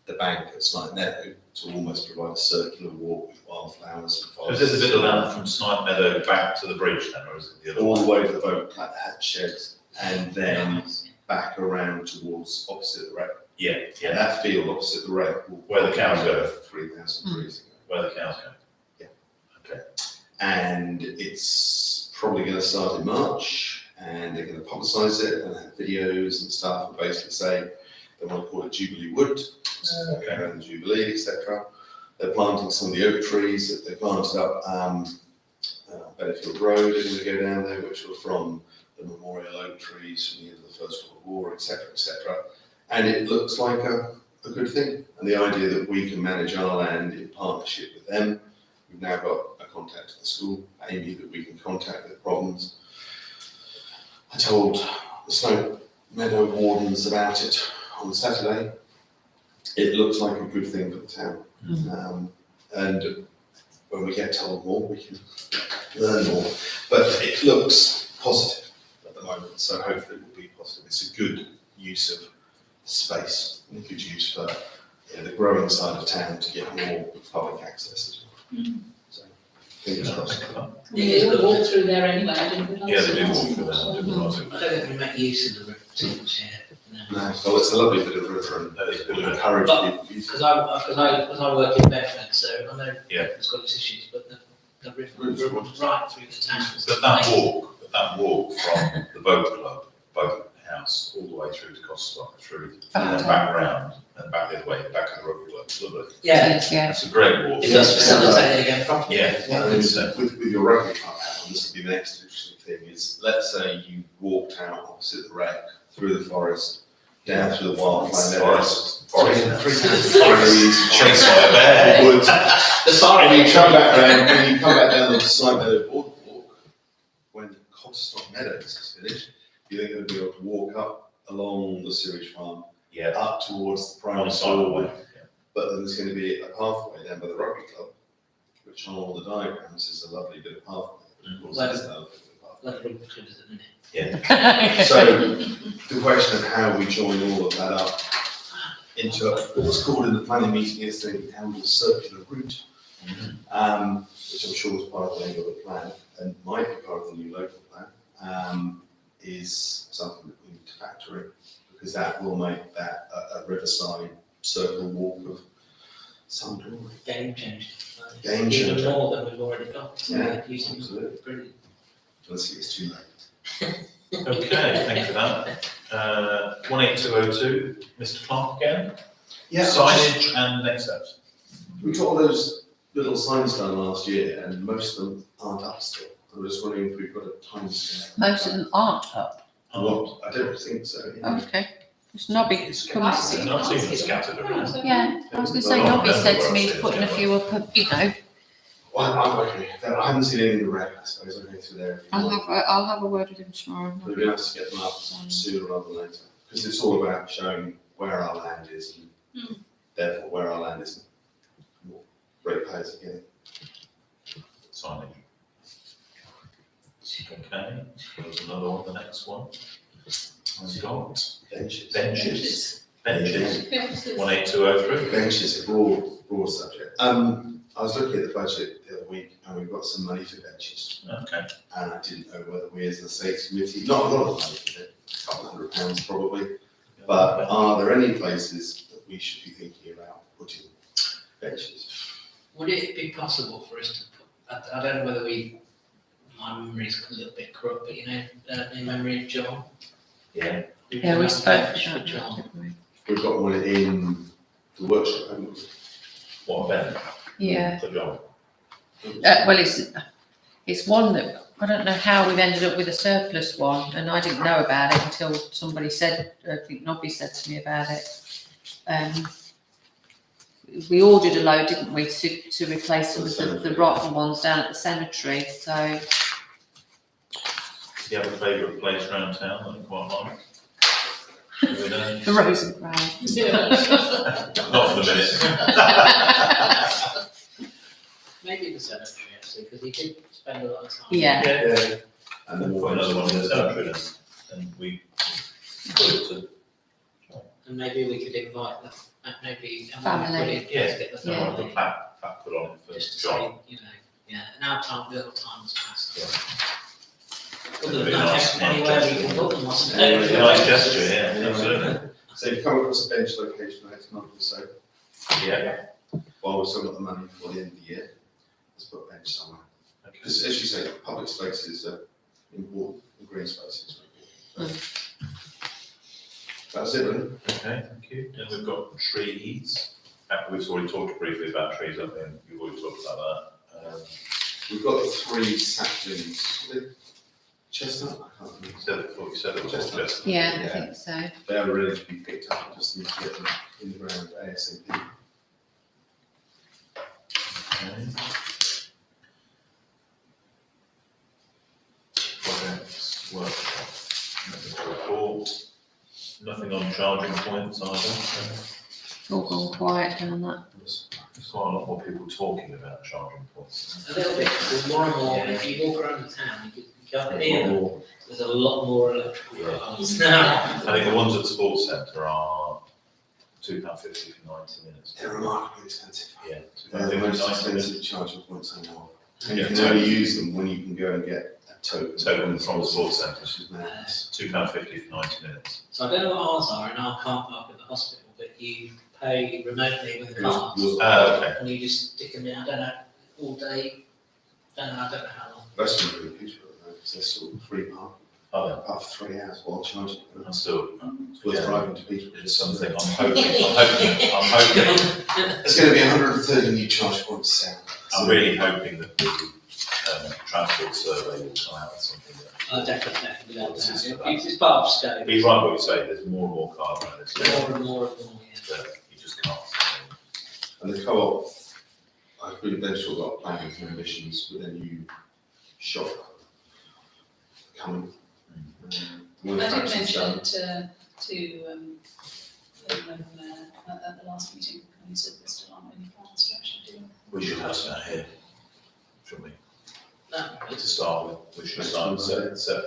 the bank at Snipe Meadow to almost provide a circular walk with wildflowers and So forests. is it the bit of land from Snipe Meadow back to the bridge then, or is it the other All one? the way to the boat hat sheds and then back around towards opposite the wreck. Yeah, And yeah, that field opposite the wreck will Where the cows go. 3,000 trees ago. where the cows go. Yeah. Okay. And it's probably going to start in March, and they're going to publicise it and have videos and stuff, and basically say they want to call it Jubilee Wood, Okay. around the Jubilee, etc. They're planting some of the oak trees that they planted up Benfield Road. They're going to go down there, which were from the memorial oak trees from the end of the First World War, etc., etc. And it looks like a good thing. And the idea that we can manage our land in partnership with them. We've now got a contact at the school, Amy, that we can contact with problems. I told the Snope Meadow wardens about it on Saturday. It looks like a good thing for the town. And when we get told more, we can learn more. But it looks positive at the moment, so hopefully it will be positive. It's a good use of space, and a good use for the growing side of town to get more public access as well. So, fingers crossed. We all walk through there anyway, I didn't realise. Yeah, they do walk through there, I didn't realise it. I don't think we make use of the river too much here. No, well, it's a lovely bit of river, and That is good. we'll encourage people to use it. Because I work in Bedford, so I know Yeah. Bedford's got its issues, but the river Routes runs right through the town. But that walk from the boat club, boat house, all the way through to Costock, through, and then back round, and back the other way, back to the rugby club, it's lovely. Yeah, Yeah. It's a great walk. it does facilitate it again properly. Yeah. I mean, with your rugby club, Alan, this would be the next interesting thing, is let's say you walked out opposite the wreck, through the forest, down through the wildflower meadows. Forest. Chased by a bear. Woods. The forest. And you come back around, when you come back down the Snipe Meadow boardwalk, when Costock Meadows is finished, you're going to be able to walk up along the sewage farm, Yeah, up towards the on primary the side of the school. way. But then there's going to be a pathway down by the rugby club, which on all the diagrams is a lovely bit of pathway. Of course, Well, it's a lovely bit of pathway. Like the rugby club is at the minute. So the question of how we join all of that up into what was called in the planning meeting yesterday, the Campbell circular route, which I'm sure was part of the name of the plan and might be part of the new local plan, is something that we need to factor in, because that will make that a riverside circle walk of some glory. Game changer. Game Even changer. more than we've already got. Yeah, Using absolutely. brilliant. Unless it gets too late. Okay, thank you for that. 18202, Mr. Clark again. Yeah, Signage and next steps. we got all those little signs done last year, and most of them aren't up still. I'm just wondering if we've got a time scale. Most of them aren't up. Well, I don't think so. yeah. Okay. It's Nobby It's comes. I've seen it scattered around. Yeah, I was going to say, Nobby said to me he's putting a few up, you know. Well, I'm okay. I haven't seen any in the rec, I suppose. I'll go through there. I'll have a word with him tomorrow. But it'd be nice to get them up sooner rather than later, because it's all about showing where our land is, and therefore where our land is. What rate payers are getting. Signage. Okay, there's another one, the next one. We've got Benches. benches. Benches, Benches. 18203. Benches, a broad subject. I was looking at the budget the other week, and we've got some money for benches. Okay, And I didn't know whether we as the Estates Committee, not a lot of money for it, a couple £100 probably, but are there any places that we should be thinking about putting benches? Would it be possible for us to put, I don't know whether my memory's a little bit corrupt, but you know, in memory of John. yeah. Yeah, we spoke for about John. that, didn't we? We've got one in the workshop, haven't we? What, Ben? Yeah. For John? Well, it's one that I don't know how we've ended up with a surplus one, and I didn't know about it until somebody said, I think Nobby said to me about it. We ordered a load, didn't we, to replace some of the rotten ones down at the cemetery, so. Do you have a favourite place around town that you quite like? Do we know? The Rose and Crown. Not for the minute. Maybe the cemetery actually, because he did spend a lot of time. Yeah. Yeah. And then We've got another one in the cemetery then, and we put it to, And maybe we could invite the, maybe. Family. Yeah. Get the Yeah. have family, a plaque put on it for just to John. say, you know, yeah, now time, little time's passed. Yeah. Other It'd be than nice, that, nice anywhere we gesture. can put them, wasn't Yeah, it? It's a nice gesture, yeah, absolutely. So if you come across a bench location next month or so, Yeah. while we've still got the money for the end of the year, let's put a bench somewhere. Because as you say, public spaces are important, and green spaces are important. That's it, really. Okay, thank you. And we've got trees. We've already talked briefly about trees, haven't we? And you've already talked about that. We've got the 3 saplings. Are they chestnut? I can't remember. You said it was all Chestnut. just. Yeah, I Yeah. think so. They are ready to be picked up, we just need to get them in the ground ASAP. Okay. Projects, workshop, nothing to report. Nothing on charging points either. All gone quiet down that. There's quite a lot more people talking about charging points. A little bit, there's more and more, if you walk around the town, you can hear them. Or- There's a lot more electrical Yeah. cars now. I think the ones at the sports centre are £2.50 for 90 minutes. They're remarkably expensive. Yeah, They're the £2.50 most for 90 minutes. expensive charging points I know of. And you Yeah, can token. only use them when you can go and get a token. Token from the sports centre, Which is madness. £2.50 for 90 minutes. So I don't know what ours are in our car park at the hospital, but you pay remotely with the cards. Okay. And you just stick them in, I don't know, all day, I don't know how long. That's really beautiful, because they're sort of free parking, Oh, up for 3 hours while charging. I'm still, It's worth driving to Peterborough. it's something I'm hoping. There's going to be 130 new charge points sound. I'm really hoping that the transport survey will come out with something that. Oh, definitely, it's part of scope. He's right what you say, there's more and more cars around this, More and more and more, yeah. that you just can't. And the co-op, I believe they've still got plans and ambitions with a new shop coming. One I of the did factories mention done. it at the last meeting, and he said there's still aren't any plans to actually do it. We should have some here, shouldn't we? No, To start with, we should start and set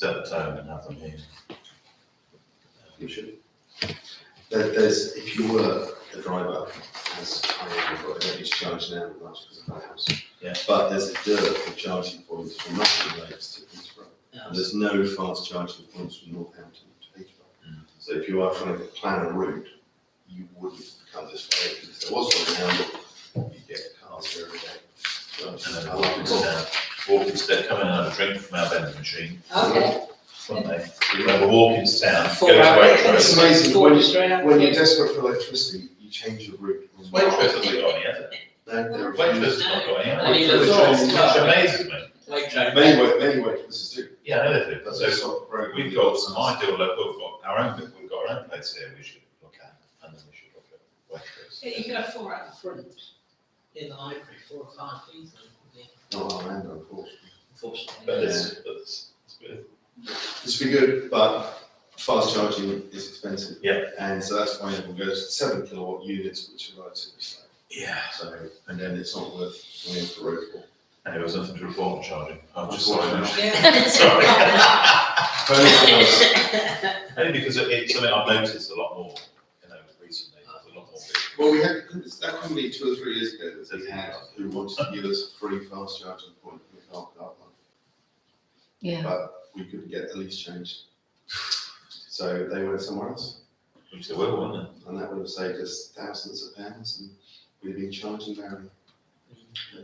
the tone and have them here. You should. There's, if you were a driver, as I am, but I don't need to charge now much because of my house. Yeah. But there's a dearth of charging points from Nottingham Lakes to Peterborough. And there's no fast charging points from Northampton to Peterborough. Mm. So if you are trying to plan a route, you wouldn't come this way, because if there was one around, you'd get cars here every day. So, And then I like walking to they're coming and have a drink from our vending machine, Okay. wouldn't they? We have a walk into town, go 4 to hours. It's Waitrose. amazing, Four straight out. when you're desperate for electricity, you change your route. Waitrose hasn't got any, has it? They're Waitrose has not got any, I mean, has the it? doors Which are- amazes me. Waitrose. Many waitresses do. Yeah, I know they do. That's a So sort of program. we've got some ideal, we've got our own place here we should look at, and then we should look at Waitrose. Yeah, you could have 4 out the front. In the library, 4 or 5 feet, yeah, Not our land, unfortunately. unfortunately. But Yeah. it's good. This would be good, but fast charging is expensive. Yeah. And so that's why everyone goes to 7 kilowatt units, which are relatively slow. Yeah. So, and then it's not worth going into road for. And there was nothing to report on charging. I'm just Unfortunately. sorry. Yeah. Sorry. Only because it's something I've noticed a lot more, recently, there's a lot more people. Well, we had, that company 2 or 3 years ago that we had, who wanted to give us a free fast charging point in the car park, Yeah. but we couldn't get the lease changed. So they went somewhere else, Which they will, won't and that would have saved us thousands of pounds, and we'd have been charging barely. Yeah.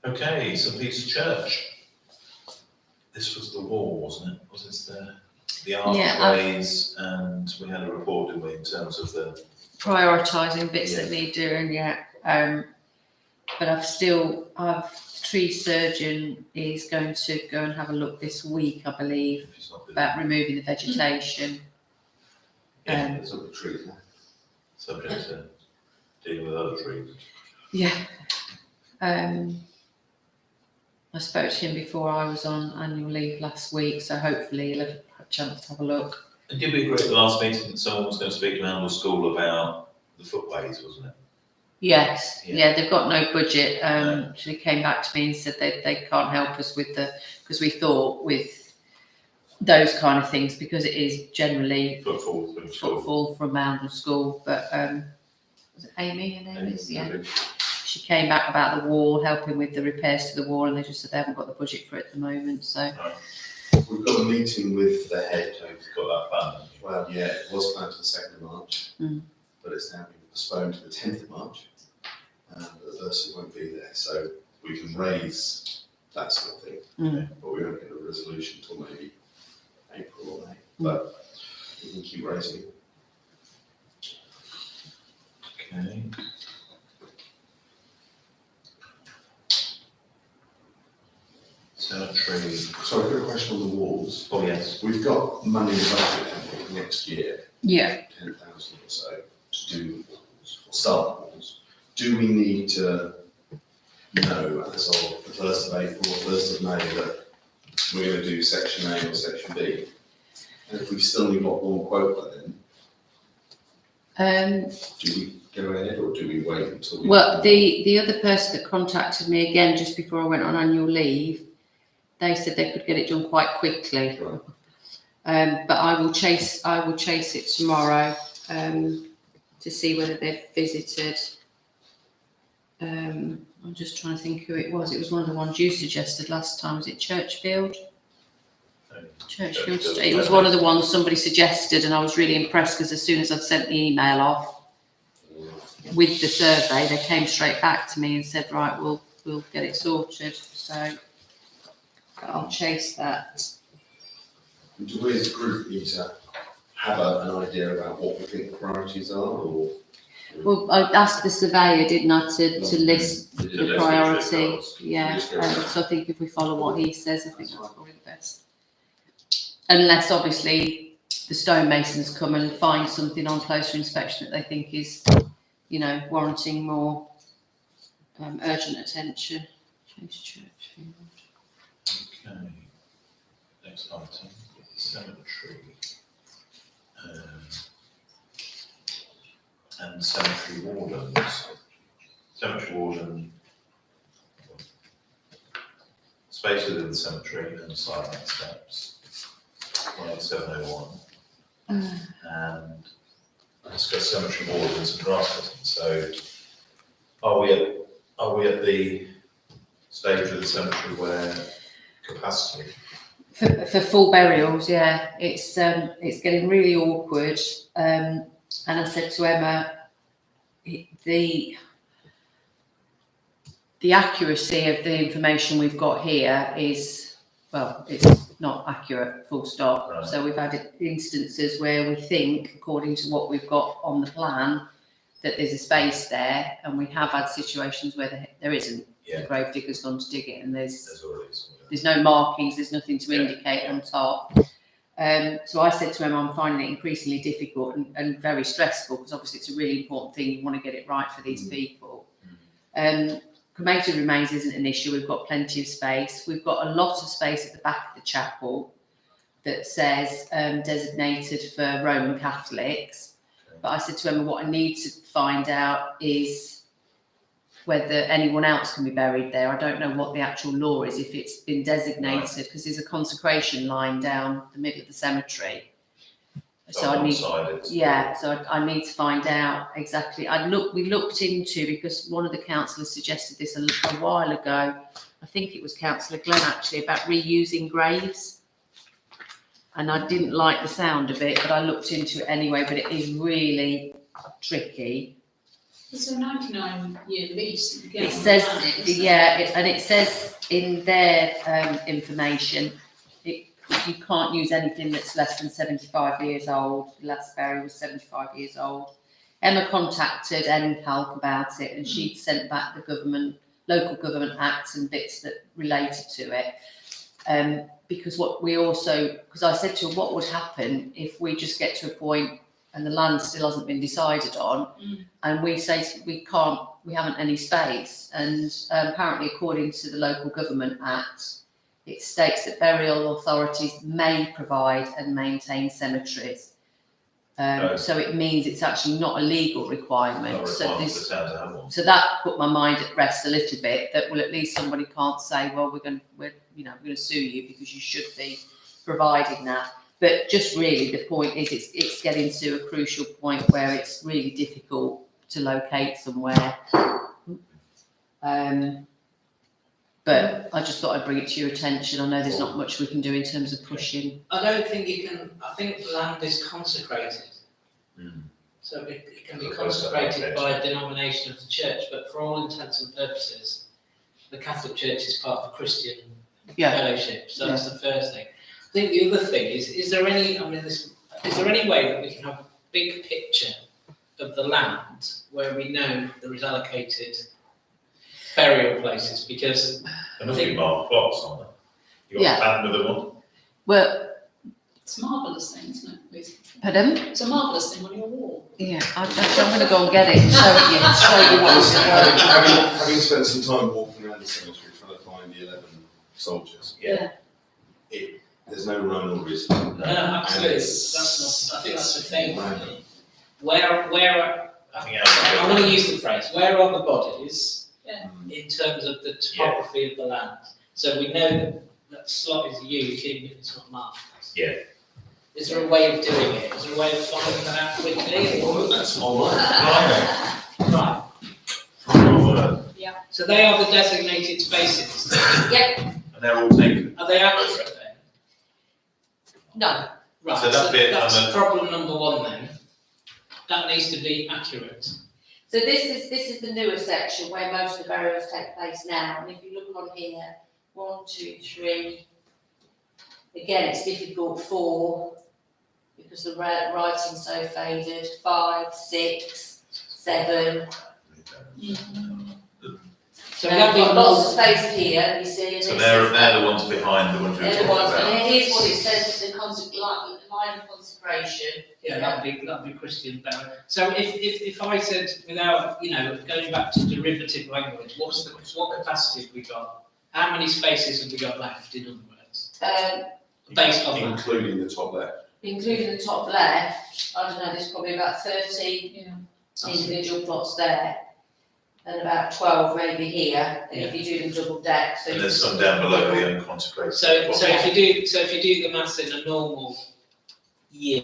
they? Okay, St Peter's Church. This was the wall, wasn't it? Was this the archways, and we had a report, didn't we, in terms of the, Prioritising bits that need doing, yeah. but the tree surgeon is going to go and have a look this week, I believe, If it's not busy. about removing the vegetation. Yeah, There's other trees now. subject to dealing with other trees. Yeah. I spoke to him before I was on annual leave last week, so hopefully he'll have a chance to have a look. And did we agree at the last meeting that someone was going to speak to Mandel School about the footways, wasn't it? Yes, Yeah. yeah, they've got no budget. No. She came back to me and said they can't help us with because we thought with those kind of things, because it is generally Footfall through school. footfall from Moundle School, but was it Amy her name is? Yeah. She came back about the wall, helping with the repairs to the wall, and they just said they haven't got the budget for it at the moment, so. We've got a meeting with the head. We've got that plan. Well, yeah, it was planned for the 2nd of March, Mm. but it's now been postponed to the 10th of March. The person won't be there, so we can raise that sort of thing, Mm. but we won't get a resolution until maybe April or May. But we can keep raising it. Okay. Cemetery. So I've got a question on the walls. Oh, yes. We've got money in the budget, haven't we, next year, Yeah. 10,000 or so, to do walls, or start walls. Do we need to know as of the 1st of April or 1st of May that we're going to do section A or section B? And if we've still only got one quote by then, do we go ahead or do we wait until we? Well, the other person that contacted me again just before I went on annual leave, they said they could get it done quite quickly. Right. But I will chase it tomorrow to see whether they've visited. I'm just trying to think who it was. It was one of the ones you suggested last time. Was it Churchfield? Churchfield. It was one of the ones somebody suggested, and I was really impressed because as soon as I'd sent the email off with the survey, they came straight back to me and said, right, we'll get it sorted. So I'll chase that. Do we as a group need to have an idea about what we think the priorities are, or? Well, I asked the surveyor, didn't I, to list Did the list priority. of Yeah, Just go with that. so I think if we follow what he says, I think that's probably the best. Unless obviously the stonemasons come and find something on closer inspection that they think is, warranting more urgent attention. Churchfield. Okay. Next item, cemetery. And cemetery wardens. Cemetery warden. Space within the cemetery and side next steps. 18701. And discuss cemetery wardens and grass cutting. So are we at the stage of the cemetery where capacity? For full burials, yeah, it's getting really awkward. And I said to Emma, the accuracy of the information we've got here is, well, it's not accurate, full stop. Right. So we've had instances where we think, according to what we've got on the plan, that there's a space there, and we have had situations where there isn't. Yeah. The grave digger's gone to dig it, and There's already some. there's no markings, there's nothing to Yeah. indicate on top. So I said to him, I'm finding it increasingly difficult and very stressful, because obviously it's a really important thing. You want to get it right for these people. Cremated remains isn't an issue. We've got plenty of space. We've got a lot of space at the back of the chapel that says designated for Roman Catholics. Okay. But I said to him, what I need to find out is whether anyone else can be buried there. I don't know what the actual law is, if it's been designated, because there's a consecration line down the middle of the cemetery. So I need, so I need to find out exactly. We looked into, because one of the councillors suggested this a while ago. I think it was Councillor Glenn actually, about reusing graves. And I didn't like the sound of it, but I looked into it anyway. But it is really tricky. It's a 99-year lease. You get It on says, the plan, isn't it? and it says in their information, you can't use anything that's less than 75 years old. The last burial was 75 years old. Emma contacted NCALC about it, and she'd sent back the local government acts and bits that related to it. Because I said to her, what would happen if we just get to a point and the land still hasn't been decided on, and we say we haven't any space, and apparently according to the Local Government Act, it states that burial authorities may provide and maintain cemeteries. So it means it's actually not a legal requirement. Not a So requirement this, for the town to have one. so that put my mind at rest a little bit. That well, at least somebody can't say, well, we're going to sue you because you should be providing that. But just really, the point is, it's getting to a crucial point where it's really difficult to locate somewhere. But I just thought I'd bring it to your attention. I know there's not much we can do in terms of pushing. I don't think you can, I think land is consecrated. Mm. So it can be So close to that consecrated by a location. denomination of the church, but for all intents and purposes, the Catholic Church is part of the Christian Yeah. fellowship, so that's the first thing. I think the other thing is there any way that we can have a big picture of the land where we know there is allocated burial places? Because There must be marked plots on there. You got Yeah. a pattern with them on? Well, It's a marvellous thing, isn't it, Lisa? pardon? It's a marvellous thing on your wall. Yeah, I'm going to go and get it and show you what's Having spent some time walking around the cemetery trying to find the 11 soldiers, there's no rhyme or reason. no, absolutely, that's not. I think that's the thing. Where I think I want to use the phrase, where are the bodies Yeah. in terms of the topography of the land? So we know that slot is used even if it's not marked. Yeah. Is there a way of doing it? Is there a way of finding that out quickly? Well, that's online. Right, Oh, so they are the designated spaces. and they're all taken. Are they accurate then? No. Right, So that bit that's on the- problem number one then. That needs to be accurate. So this is the newer section where most of the burials take place now. And if you look on here, 1, 2, 3. Again, it's difficult. 4, because the writing's so faded. 5, 6, 7. So we Now have we've got got lots of space here. You see, and So this they're is- the ones behind the ones you were they're talking the ones. about. And here's what it says: the line of consecration. Yeah, that'd be Christian burial. So if I said, without, going back to derivative language, what capacity have we got? How many spaces have we got left, in other words? Based on that. Including the top left. Including the top left, I don't know, there's probably about 30 Yeah. individual plots there, and about 12 maybe here, and if you do them double deck, so. And there's some down below the unconsecrated. So if you do the maths in a normal year,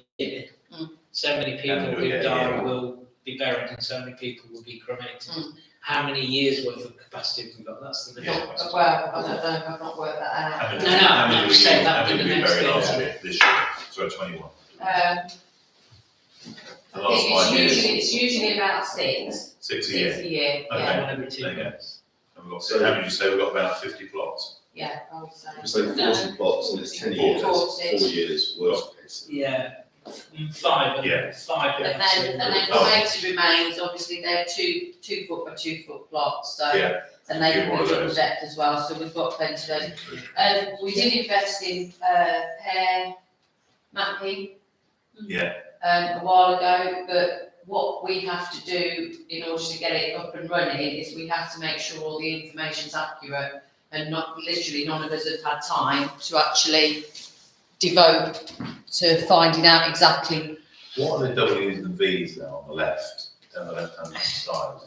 so many people And who yeah, die yeah. will be buried and so many people will be cremated. Mm. How many years worth of capacity have we got? That's the Yeah. question. Well, I don't know, I've not worked that out. How many- No, how many I'm were saying you- that how many in the were you next buried year. last year, this year? So 21. The last 5 years, It's usually about 6. 6 a 6 year. a year, Okay. yeah, One every 2 There you go. months. And we've got, how did you say we've got about 50 plots? yeah, I would say. It's like 40 plots and it's 10 years, that's 4 years worth of case. Yeah, 5. Yeah. 5. And then cremated remains, obviously they're 2 foot by 2 foot plots, so, Yeah. and they few can more be of double those. depth as well, so we've got plenty of those. We did invest in, pair mapping, Yeah, a while ago, but what we have to do in order to get it up and running is we have to make sure all the information's accurate, and none of us have had time to actually devote to finding out exactly. what are the W's and V's now on the left, down the left-hand side?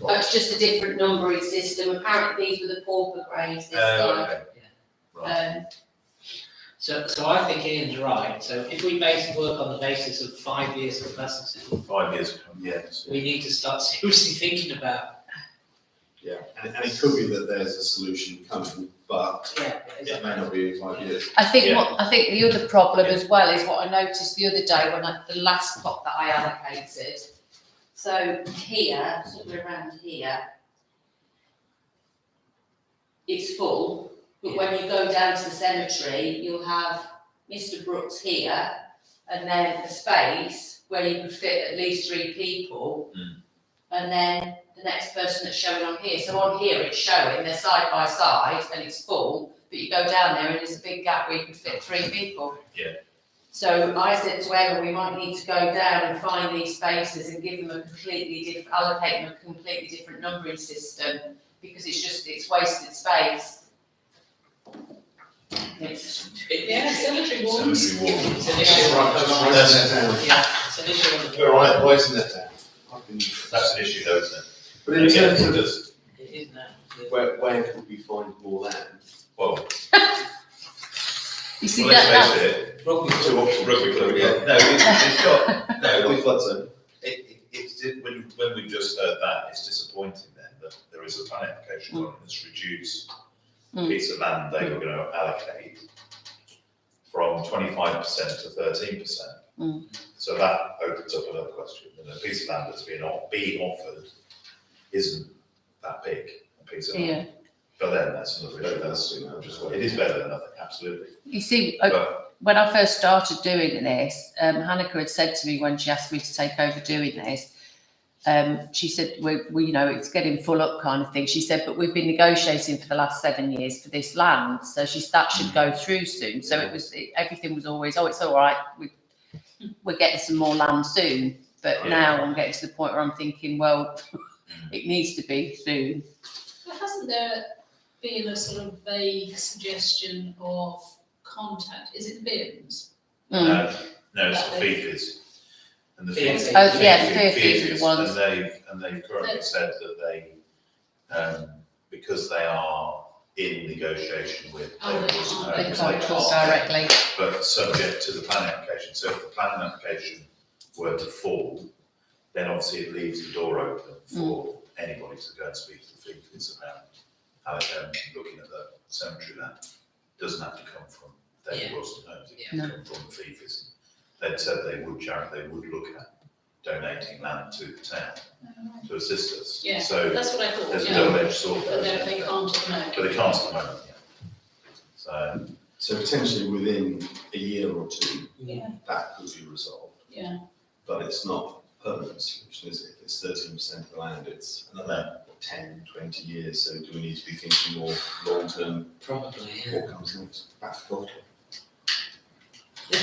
It's just a different numbering system. Apparently these were the pauper graves this time. Okay. Right. So I think Ian's right. So if we work on the basis of 5 years capacity, 5 years, yes. we need to start seriously thinking about. Yeah, and it could be that there's a solution coming, but it may not be in 5 years. I think Yeah. I think the other problem as well is what I noticed the other day when the last plot that I allocated. So here, somewhere around here, it's full, but when you go down to the cemetery, you'll have Mr. Brooks here, and then a space where you could fit at least 3 people. And then the next person that's showing on here. So on here it's showing they're side by side and it's full, but you go down there and there's a big gap where you could fit 3 people. Yeah. So I said to Emma, we might need to go down and find these spaces and give them a completely different, allocate them a completely different numbering system, because it's wasted space. Yeah, cemetery walls. Cemetery wall. It's an issue on the yeah, it's an issue on the. All right, writing that down. That's an issue though, isn't it? But in terms of It is now. where could we find more land? Well, You see well, let's that, face it, Rugby Two options. rugby club, yeah. No, it's got, no, With flood zone. when we've just heard that, it's disappointing then that there is a planning application on that's reduced piece of land they were going to allocate from 25% to 13%. So that opens up another question. And a piece of land that's being offered isn't that big, a piece of land. yeah. But then that's another issue. It is better than nothing, absolutely. You see, But when I first started doing this, Hanneke had said to me when she asked me to take over doing this, she said, we you know, it's getting full up kind of thing. She said, but we've been negotiating for the last 7 years for this land. So that should go through soon. So everything was always, oh, it's all right. We're getting some more land soon. But now I'm getting to the point where I'm thinking, well, it needs to be soon. But hasn't there been a sort of vague suggestion of contact? Is it bins? no, it's the Fifis. And the Fifis. Oh, yeah, the Fifis are the ones. And they've currently said that they, because they are in negotiation with, Oh, they can't. They they can't talk can't, directly. but subject to the planning application. So if the planning application were to fall, then obviously it leaves the door open for anybody to go and speak to the Fifis about looking at the cemetery land. Doesn't have to come from David Wilson Homes, it can come from the Fifis. They'd said they would look at donating land to the town to assist us. Yeah, So that's what I thought, there's a yeah. double-edged sword But there. they can't at the moment. But they can't at the moment, yeah. So potentially within a year or 2, Yeah. that could be resolved. Yeah. But it's not a permanent solution, is it? If it's 13% of the land, it's another 10, 20 years. So do we need to be thinking more long-term? Probably, yeah. What comes next? Back to Florida. Yeah.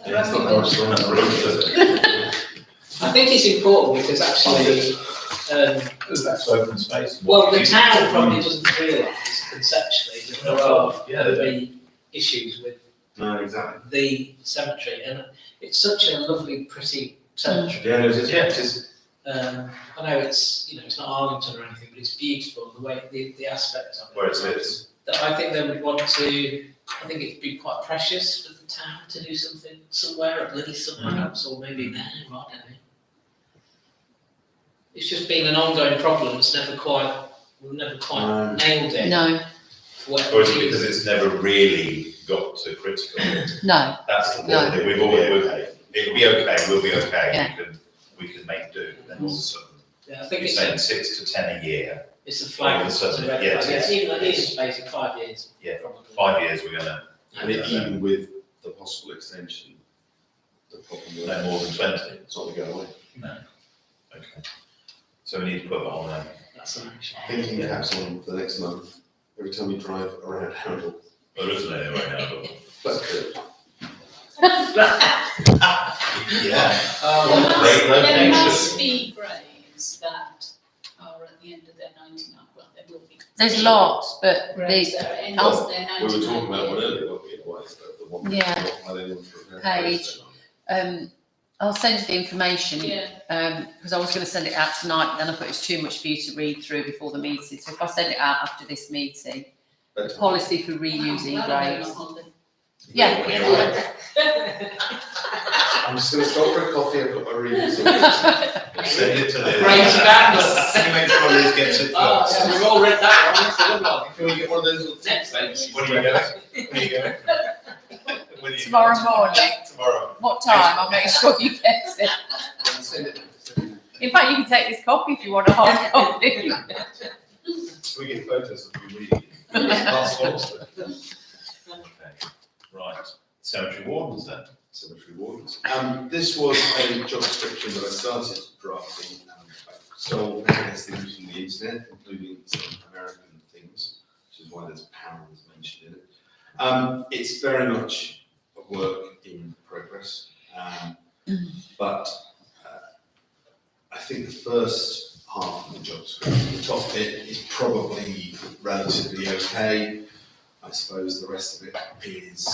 Yeah, it's not that much longer. I think it's important because actually, That's open space. well, the town probably doesn't realise conceptually that there are Yeah, going to they be issues with No, exactly. the cemetery, and it's such a lovely, pretty cemetery. Yeah, it is. Yeah, it is. I know it's it's not Arlington or anything, but it's beautiful the way the aspect of it. Where it sits. That I think they would want to. I think it'd be quite precious for the town to do something somewhere, at least somewhere else, or maybe there. I don't know. It's just been an ongoing problem. We've never quite nailed it. No, Or is it because it's never really got to critical? no, That's the No. point. We've always, it'll be okay, we'll be okay, Yeah. we can make do, then all of a sudden, Yeah, I think you're it's saying 6 to 10 a year, it's a flag. all of a sudden, it's a red yeah, flag. it is. Even space in 5 years. Yeah. Probably. 5 years, we're gonna, And even with the possible extension, the problem will no more than 20. it's not going to go away. Okay. So we need to put that on there. That's an action. Thinking perhaps on the next month, every time you drive around Handle, There isn't any right now, that's good. Yeah. There Great must location. be graves that are at the end of their 99, well, there will be. there's lots, but Graves the that are at the end of their 99 We were talking about one years. earlier, weren't we? Why is that the one? Yeah. Why they want to repair Page. those? I'll send you the information. Yeah, Because I was going to send it out tonight, then I thought it's too much for you to read through before the meeting. So if I send it out after this meeting, Better. policy for reusing Well, I'm graves. not holiday. Yeah. When you're right. I'm just going to stop for a coffee, I've got my reading. Send it to Liz. Great madness. Can you make sure Liz gets it Oh, first? yeah, we've all read that one. That's a good one. Can we get one of those little Netflix. When are you going? When are you going? When are you Tomorrow going? morning. Tomorrow. What time? I'll make sure you get it. Send it. In fact, you can take this copy if you want a hard copy. We get photos of you reading. Okay. Right, Cemetery wardens then. cemetery wardens. This was a job description that I started drafting. I stole various things from the internet, including some American things, which is why there's pounds mentioned in it. It's very much a work in progress, but I think the first half of the job description, the top bit, is probably relatively okay. I suppose the rest of it is,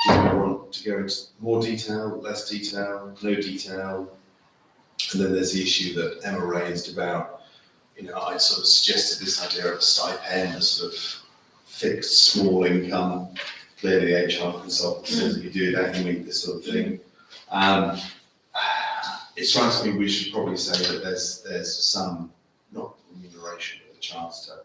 do we want to go into more detail, less detail, no detail? And then there's the issue that Emma raised about, I'd sort of suggested this idea of a stipend, a sort of fixed small income. Clearly, HR consultant says if you do that, you meet this sort of thing. It strikes me we should probably say that there's some, not remuneration, but a chance to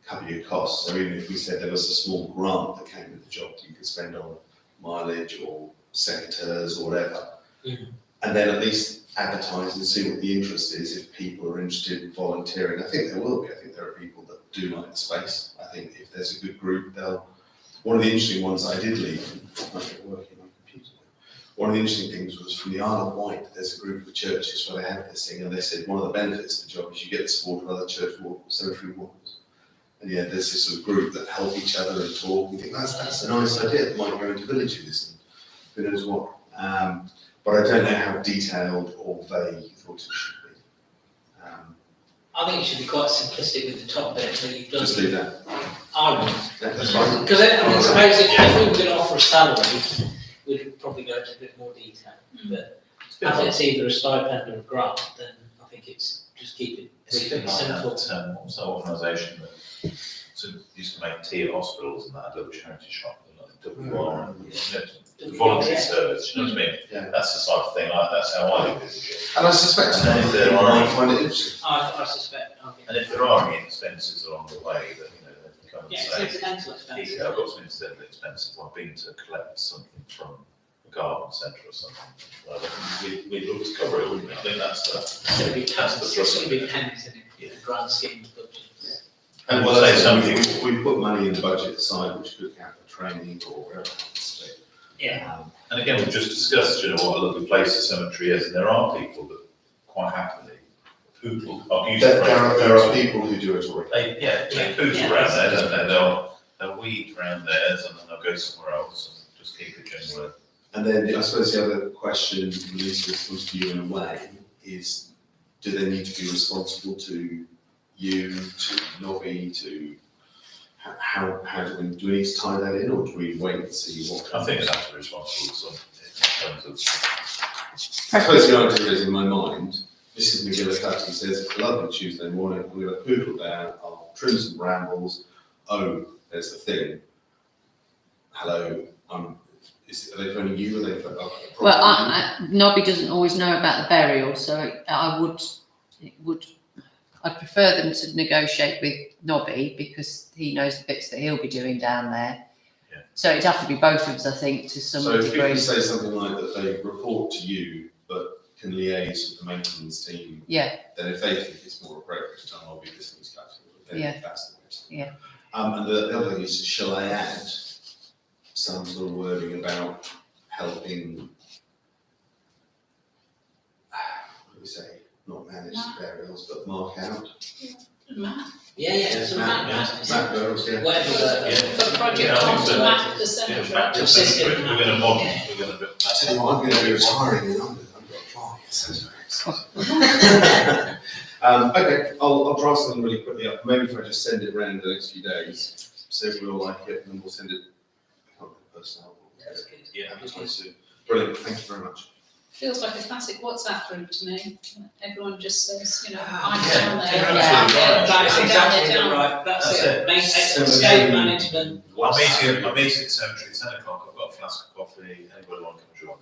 cover your costs. So even if we said there was a small grant that came with the job that you could spend on mileage or secateurs or whatever, and then at least advertise and see what the interest is if people are interested in volunteering. I think there will be. I think there are people that do like the space. I think if there's a good group, one of the interesting ones I did leave, might get working on computer. One of the interesting things was from the Isle of Wight, there's a group of churches where they have this thing, and they said one of the benefits of the job is you get the support of other church cemetery wardens. And yeah, there's this sort of group that help each other and talk. You think that's a nice idea. It might go into villages and who knows what. But I don't know how detailed or vague you thought it should be. I think it should be quite simplistic with the top bit, so you've done. Just leave that. I would. Yeah, that's fine. Because I suppose if we were going to offer a salary, we'd probably go into a bit more detail. But as it's either a stipend or a grant, then I think it's just keep it It's a pretty bit like simple. that, what's that organisation that used to make tea at hospitals and that, a little charity shop, like WR, the voluntary service, you know what I mean? Yeah. That's the sort of thing, that's how I envisage it. And I suspect And if there you are- might find it interesting. I suspect. And if there are any expenses along the way that, they come and Yeah, it's say, incidental expenses. I've got some incidental expenses, I've been to collect something from a garden centre or something. Well, we'd look to cover it, wouldn't we? I think that's It's going to be That's pennies, the it's thrust going of to be it. pennies in it, in the grand scheme of budget. And We'll well, say say something. something, we put money in the budget aside, which could count for training or wherever it happens to be. Yeah. And again, we've just discussed, what a lovely place the cemetery is, and there are people that quite happily poodle, I'll use the There phrase are poodle. people who do it already. They poodle Yeah. around there, don't they? They'll weed around theirs and then they'll go somewhere else and just keep it general. And then I suppose the other question, Lisa, this comes to you in a way, is do they need to be responsible to you, to Nobby, to how do we need to tie that in, or do we wait and see what I comes? think they'd have to be responsible for some, in terms of, I suppose the idea is in my mind, Mrs. McGillicuddy says, it's a lovely Tuesday morning, I'm going to poodle down, I'll trim some brambles. Oh, there's the thing. Hello, are they phoning you, are they phoning? Well, Nobby doesn't always know about the burial, so I'd prefer them to negotiate with Nobby because he knows the bits that he'll be doing down there. Yeah. So it'd have to be both of us, I think, to some So if degree. we say something like that they report to you, but can liaise with the maintenance team, Yeah, then if they think it's more appropriate to tell Nobby this thing's cutting, then Yeah. that's the way to do it. Yeah. And the other thing is, shall I add some sort of wording about helping, what do we say, not manage the burials, but mark out? Map, Yeah, so Map, Map burials, yeah. whatever the. put project Yeah, I think on so. to map the cemetery. back to the cemetery, we're going to modern, we're going to. I tell you what, I'm going to be retiring in London, I've got a fly, it sounds very exciting. Okay, I'll draft something really quickly up, maybe if I just send it around the next few days, see if we all like it, and then we'll send it, I can't remember personnel. That's good. Yeah, Advertise soon. Brilliant, thank you very much. Feels like a classic WhatsApp group to me. Everyone just says, I'm Yeah, down there. you're I'm absolutely down there, right. That's I'm down there, exactly down there. right, that's That's it, it. escape management. I'm meeting at cemetery at 10 o'clock, I've got a flask of coffee, anybody want to come and join me?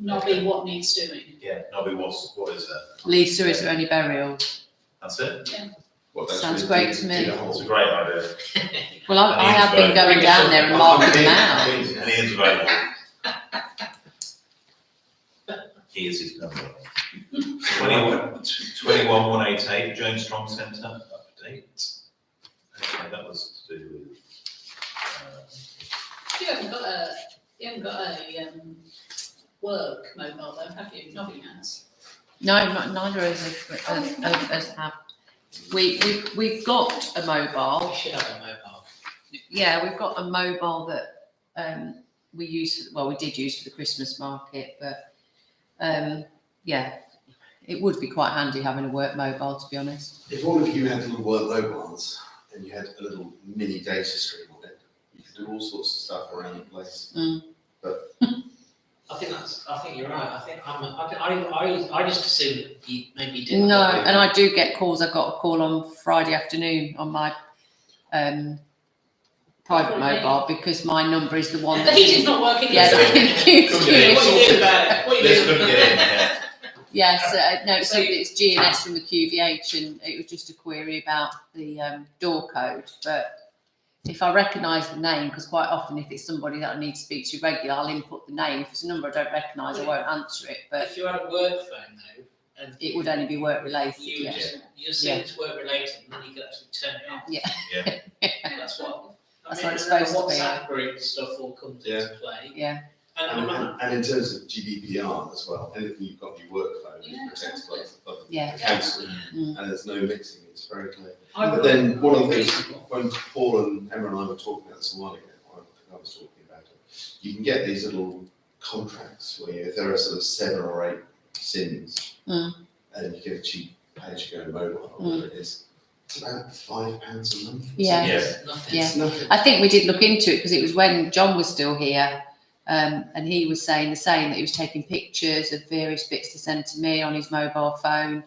Nobby, what needs doing? Yeah, Nobby, what is that? Lisa, is there any burial? That's it? What, that's Sounds really great to me. do the It's whole- a great idea. Well, I have been going down there and marking them out. And Ian's available. Here's his number. 21188, Jones Strong Centre, update. Okay, that was to do with, You haven't got a You haven't got a work mobile though, have you? Nobby has. No, neither of us have. We've got a mobile. We should have a mobile. Yeah, we've got a mobile that we use. Well, we did use for the Christmas market, but yeah, it would be quite handy having a work mobile, to be honest. If all of you had little work mobiles and you had a little mini data stream on it, you could do all sorts of stuff around the place. I think you're right. I just assumed that you maybe didn't. No, and I do get calls. I got a call on Friday afternoon on my private mobile because my number is the one The heating's not working. Yeah, What you did about it? What you Let's did couldn't get in, yeah. Yes, no, so it's GNS from the QVH, and it was just a query about the door code. But if I recognise the name, because quite often if it's somebody that I need to speak to regularly, I'll input the name. If it's a number I don't recognise, I won't answer it. But If you had a work phone though, and it would only be work related. you Yeah. just say it's work related, and then you could actually turn it off. Yeah. That's what. That's what it's supposed to be. WhatsApp group stuff all comes into play. Yeah. And I'm not. And in terms of GDPR as well, anything you've got in your work phone Yeah, is protected by Yeah. the council, Mm. and there's no mixing, it's very clear. I But then one of the things, when Paul and Emma and I were talking about this a while ago, I think I was talking about it, you can get these little contracts where if there are sort of 7 or 8 SIMs, and you get a cheap pay-as-you-go mobile, or whatever it is, it's about £5 a month. Yeah. It's nothing. Yeah. It's nothing. I think we did look into it because it was when John was still here, and he was saying the same, that he was taking pictures of various bits to send to me on his mobile phone,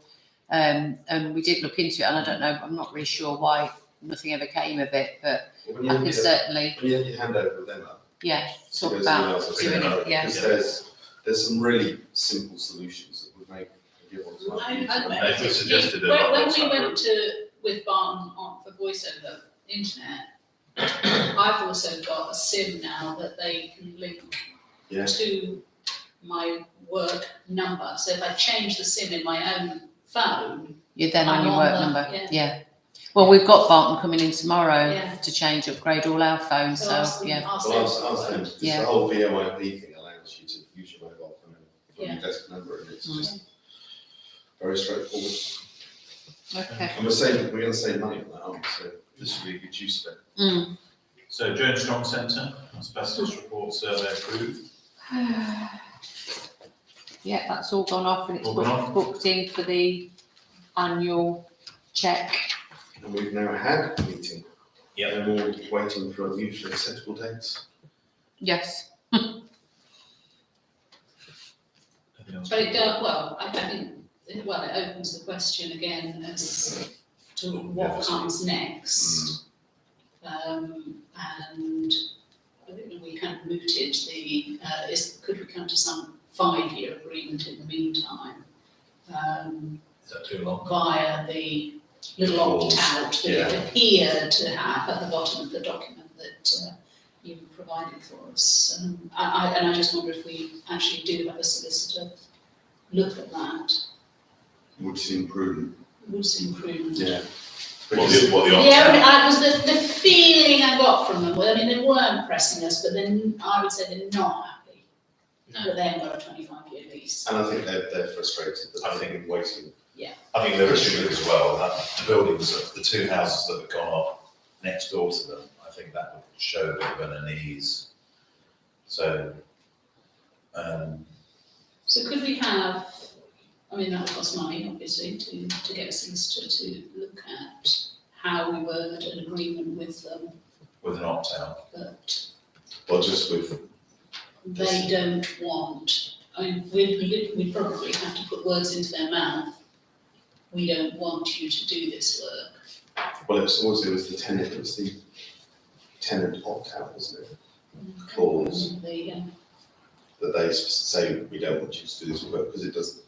and we did look into it, and I don't know, I'm not really sure why nothing ever came of it, but When you I have can your- certainly, when you have your handover with Emma, talk goes about through doing ours, it, yeah. because there's some really simple solutions that would make everyone's life I- They've suggested a When lot of we WhatsApp went groups. with Barton for voice over internet, I've also got a SIM now that they can link Yeah. to my work number. So if I change the SIM in my own phone, You're then on I'm your on work the- number, yeah. Well, we've got Barton coming in tomorrow Yeah. to change, upgrade all our phones, so so, ask them, yeah. ask Well, them. ask them, because Yeah. the whole VoIP thing allows you to use your mobile phone from your desk number, and it's just very straightforward. Okay. And we're going to save money on that, aren't we? So this would be a good use of it. Mm. So Jones Strong Centre, asbestos report survey approved. Yeah, that's all gone off, and it's All gone off. booked in for the annual check. And we've now had a meeting. Yep. And we're all waiting for a mutually acceptable dates. Yes. Anything else? But it does, well, I think, it opens the question again as to what comes next. And I think we kind of mooted the, could we come to some 5-year agreement in the meantime? Is that too long? Via the little opt-out that it appeared to have at the bottom of the document that you provided for us. And I just wonder if we actually do have a solicitor look at that. Would seem prudent. Would seem prudent. Yeah. What the Yeah, opt-out? I was the feeling I got from them. Well, I mean, they weren't pressing us, but then I would say they're not happy No. that they haven't got a 25-year lease. And I think they're frustrated that I they've been waiting. I think there is issue as well, that the buildings, the 2 houses that have gone up next door to them, I think that would show a bit of an unease. So, So could we have, I mean, that would cost money, obviously, to get a solicitor to look at how we word an agreement with them, with an opt-out. but Well, just with, they don't want, I mean, we'd probably have to put words into their mouth. We don't want you to do this work. well, it was the tenant opt-out, wasn't it? Clause that they say we don't want you to do this work because it doesn't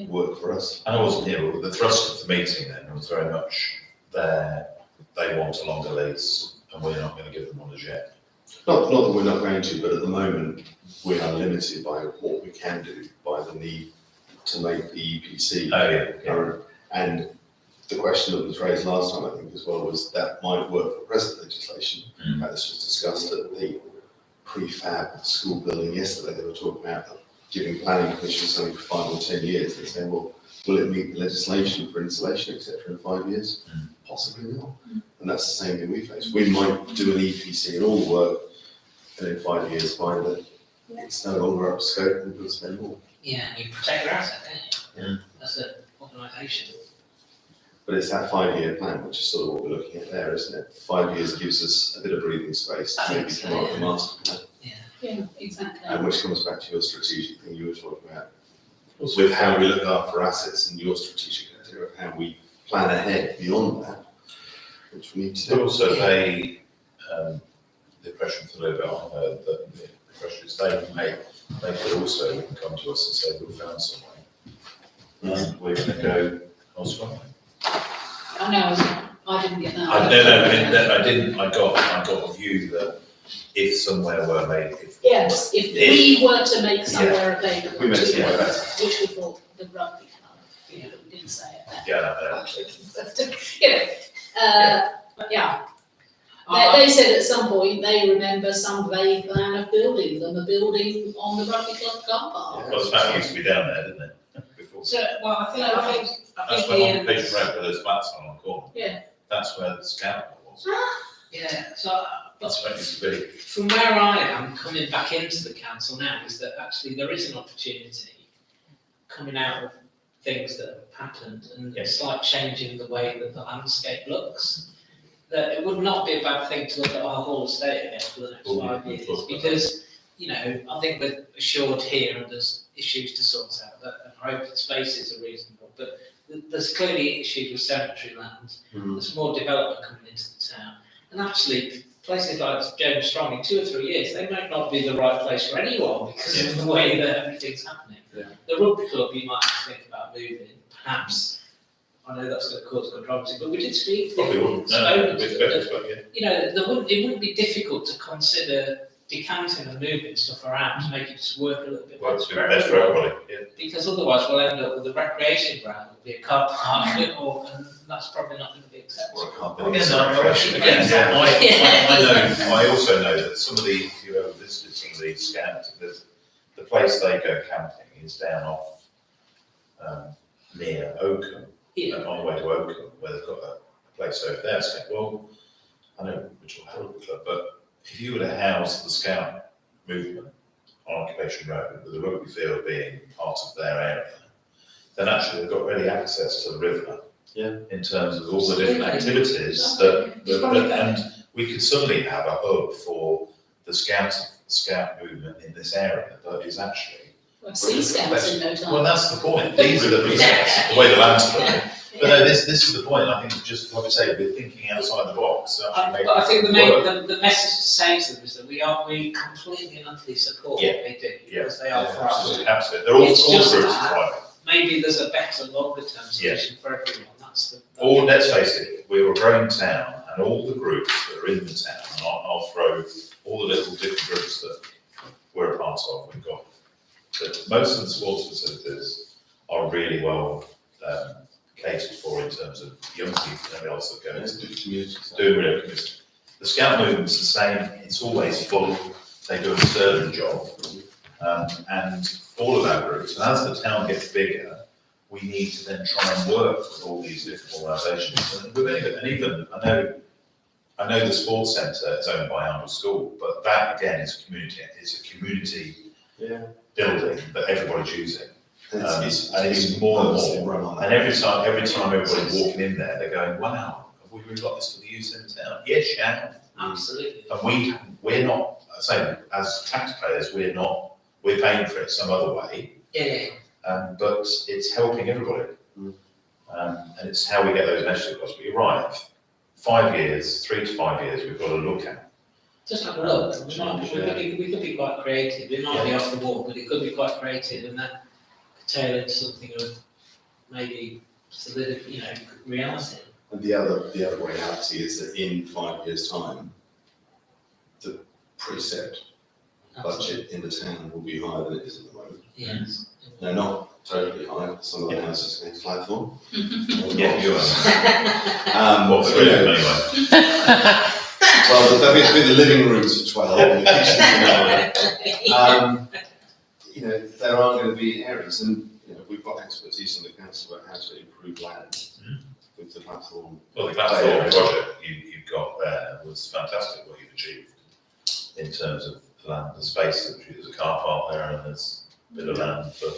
work for us. And I wasn't here, but the thrust of the meeting then was very much they want a longer lease and we're not going to give them one as yet. Not that we're not going to, but at the moment, we are limited by what we can do, by the need to make the EPC Oh, yeah. current. And the question that was raised last time, I think, as well, was that might work for present legislation. Mm. This was discussed at the prefab school building yesterday, they were talking about giving planning permission something for 5 or 10 years. They're saying, well, will it meet the legislation for insulation, etc., in 5 years? Possibly not. And that's the same thing we face. We might do an EPC and all the work, and in 5 years find that it's no longer up to scope and we'll spend more. Yeah, you protect your asset, don't you? That's an organisation. But it's that 5-year plan, which is sort of what we're looking at there, isn't it? 5 years gives us a bit of breathing space I to maybe think so, come up with a yeah. master plan. Yeah, exactly. And which comes back to your strategic thing you were talking about, with how we look after assets and your strategic idea of how we plan ahead beyond that, which we need to But do. also they, the impression for a little bit on her, that the impression is they could also come to us and say, we've found some way. And we're going to go elsewhere. I know, I didn't get that. I didn't, I got a view that if somewhere were made, Yes, if we were to make somewhere available We made to somewhere us, which we thought the rugby club, you know, we didn't say it there. yeah, You know, but yeah. They said at some point they remember some vague plan of building them, a building on the rugby club car park. well, the fact used to be down there, didn't it? Before. So, well, I think That's the, when on Pigeon Road, where those flats are on the corner. Yeah. That's where the scout was. yeah, so, That's where it used to be. from where I am coming back into the council now is that actually there is an opportunity coming out of things that have happened and it's like changing the way that the landscape looks. That it would not be a bad thing to look at our whole estate again for the next Oh, 5 yeah, years of course. because, you know, I think we're assured here and there's issues to sort out that and our open spaces are reasonable, but there's clearly issues with cemetery land. There's more development coming into the town. And actually, places like James Strong, in 2 or 3 years, they might not be the right place for anyone because of the way that everything's happening. Yeah. The rugby club, you might think about moving, perhaps. I know that's going to cause controversy, but we did speak. Probably wouldn't. spoken to We've them. spoken to it, You know, it wouldn't be difficult to consider decanting and moving stuff around to make it just work a little bit yeah. Well, better it's been best for everybody, yeah. because otherwise we'll end up with a recreation ground, it'll be a car park, and that's probably not going to be acceptable. Or a car Well, park. I also know that some of the, if you've ever visited some of these scouts, the place they go camping is down off, near Oakham, on the way to Oakham, where they've got a place over there. So, well, I know which will help, but if you were to house the scout movement on Occupation Road, with the rugby field being part of their area, then actually they've got ready access to the river. Yeah. In terms of all the different activities and we could suddenly have a hub for the scout movement in this area that is actually. Well, Sea Scouts in no time. Well, that's the point. These are the the way the land's put. But no, this is the point. I think just like I say, we're thinking outside the box. So actually But I think the making it main, work. the message to say to them is that we completely and utterly support Yeah. what they do, Yeah. because they are Yeah, thriving. absolutely. They're all It's all just groups that- are thriving. Maybe there's a better longer term solution for everyone, that's the. Or let's face it, we're a growing town, and all the groups that are in the town, and I'll throw all the little different groups that we're a part of. We've got most of the sports facilities are really well catered for in terms of young people and everything else that goes. Doing really good. The scout movement's the same. It's always full. They do a sterling job, and all of our groups. And as the town gets bigger, we need to then try and work with all these different organisations. And even I know the sports centre is owned by Arnold School, but that again is a community. It's a community Yeah. building that everybody's using. And And it's more and more. run on And every time everybody's walking in there, they're going, "Wow, have we really got this for the use in town?" Yes, you have. Absolutely. And we're not, I say, as taxpayers, we're paying for it some other way, Yeah, but it's helping everybody. And it's how we get those messages across. But you're right, 5 years, 3 to 5 years, we've got to look at. just have a look, we could be quite creative, we might be off the wall, but it could be quite creative and that could tailor into something of maybe solid, reality. And the other reality is that in 5 years' time, the preset budget in the town will be higher than it is at the moment. Yes. No, not totally high, some of the houses going to Clapham. Yeah, you are. But, you know, Anyway. Well, there'll be the living rooms for 12 and the kitchen for 9. You know, there are going to be areas, and you know, we've got expertise on the council about how to improve land with the platform. Well, the platform project you've got there was fantastic what you've achieved in terms of land and space. There's a car park there and there's a bit of land for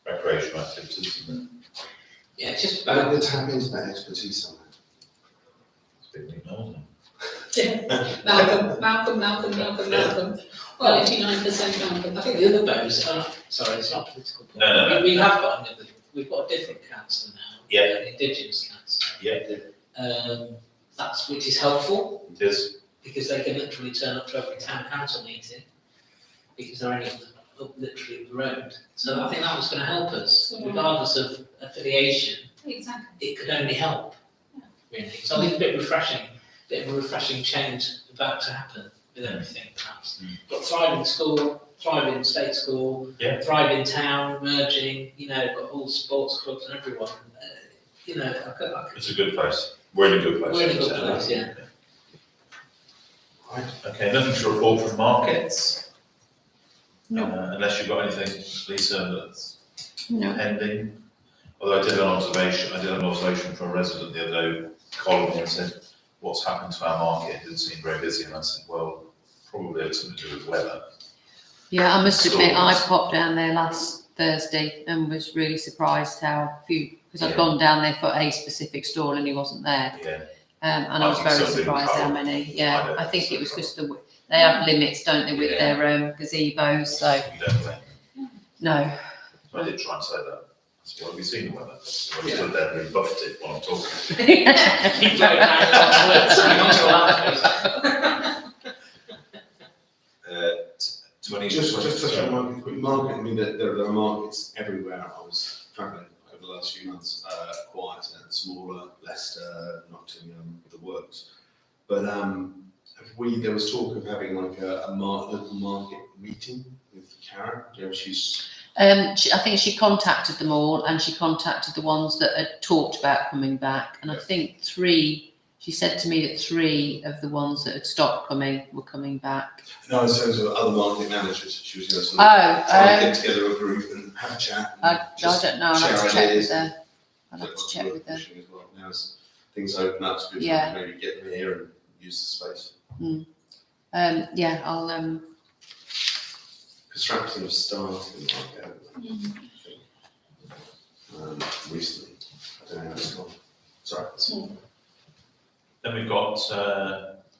recreational activities, isn't it? Yeah, it's just But about, the tap into that expertise on that. It's been ignored. Malcolm. 99% Malcolm. I think the other bonus, sorry, it's not political. No. We have got another, we've got a different council now. Yeah. An Indigenous council. Yeah, That's, which is helpful, it is. because they can literally turn up to every town council meeting, because they're only up literally up the road. So I think that was going to help us, regardless of affiliation, Exactly. it could only help, really. So I think a bit of a refreshing change about to happen with everything, perhaps. Got thriving school, thriving state school, Yeah. thriving town, merging, you know, got all sports clubs and everyone. You know, It's a good place. We're in a good place. We're in a good place, yeah. Okay, nothing to report from markets? No. Unless you've got anything, Lisa, that's No. pending? Although I did an observation from a resident the other day, called me and said, what's happened to our market? It didn't seem very busy. And I said, well, probably it's something to do with weather. Yeah, I must admit, I Stores. popped down there last Thursday and was really surprised how few, because I'd Yeah. gone down there for a specific stall and he wasn't there. Yeah. And I I was think very something surprised how cold. many. I Yeah, don't I think think it was so. just they have limits, don't they, with Yeah. their gazebos, so, You don't know. no. I did try and say that. I said, well, have you seen the weather? I stood there and buffed it while I'm talking. keep going down the words, so you want to laugh. Just touch on one quick market. I mean, there are markets everywhere. I was travelling over the last few months, quieter and smaller, Leicester, Nottingham, the works. But there was talk of having like a local market meeting with Karen. You know, I think she contacted them all and she contacted the ones that had talked about coming back. And I think she said to me that 3 of the ones that had stopped coming were coming back. no, in terms of other market managers, she was going to sort of try and get together a group and have a chat. And I just don't know, I'll share have to check ideas. with her. I'll So have to that's check worth with her. pushing as well. Now as things open up, it's good Yeah. to maybe get them here and use the space. Yeah, I'll, Because Stratford have started in the market, recently. I don't know how it's gone. Sorry. Small. Then we've got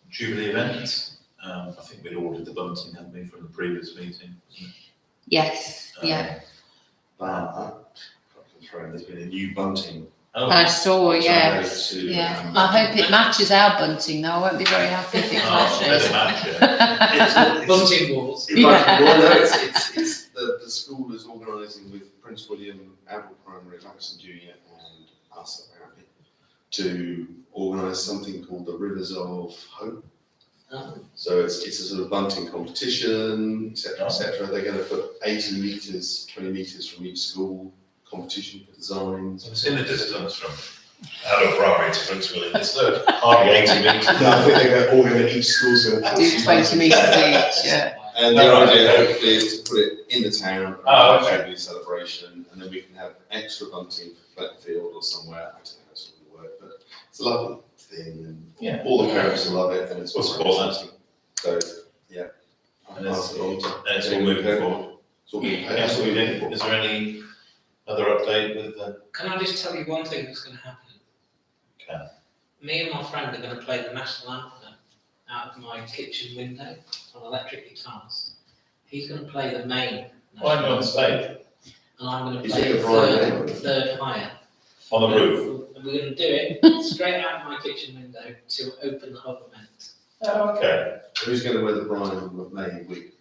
Jubilee events. I think we'd ordered the bunting, hadn't we, from the previous meeting? yes, yeah. There's been a new bunting. I saw, yeah. To, Yeah, I hope it matches our bunting though, I won't be very happy if it Oh, clashes. better match, yeah. Bunting walls. Well, no, it's the school is organising with Prince William, Apple Primary, Laxton Junior and us apparently to organise something called the Rivers of Hope. So it's a sort of bunting competition, etc. They're going to put 80 metres, 20 metres from each school, competition for designs. It's in the distance from Harrow Primary to Prince William. It's hardly 80 metres. No, I think each school's going to Do 20 metres each, yeah. And the idea hopefully is to put it in the town, Oh, okay. Jubilee celebration, and then we can have extra bunting for Fletfield or somewhere. I don't know how it's going to work, but it's a lovely thing, and Yeah. all the parents will love it, and it's We'll also support that. exciting. So, yeah. And it's all moving forward. It's all being paid. Yes, we did. Is there any other update with the? Can I just tell you one thing that's going to happen? Okay. Me and my friend are going to play the national anthem out of my kitchen window on electric guitars. He's going to play the main. Oh, I'm on stage. And I'm going to Is play it the a Brian third higher. On the roof. And we're going to do it straight out of my kitchen window to open the hub event. Oh, okay. Who's going to wear the Brian May wig?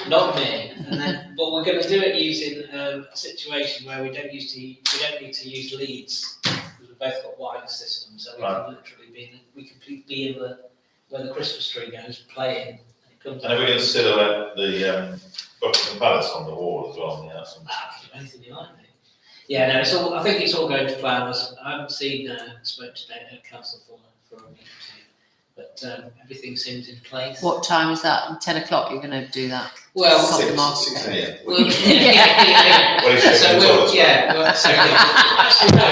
Not me. And then, but we're going to do it using a situation where we don't need to use leads because we've both got wireless systems, so we Right. can literally be in the where the Christmas tree goes, playing. And it comes And are we going to silhouette the Buckingham Palace on the wall as well on the outside? anything you like, mate. Yeah, no, it's all. I think it's all going to plan. I haven't seen spoke to Dave at council for a week or two. but everything seems in place. What time is that? 10 o'clock you're going to do that? Well, Stop the 6, market 6 then. a.m. Well, yeah. Well, it's So shaking we'll, as well. yeah, well, so actually no,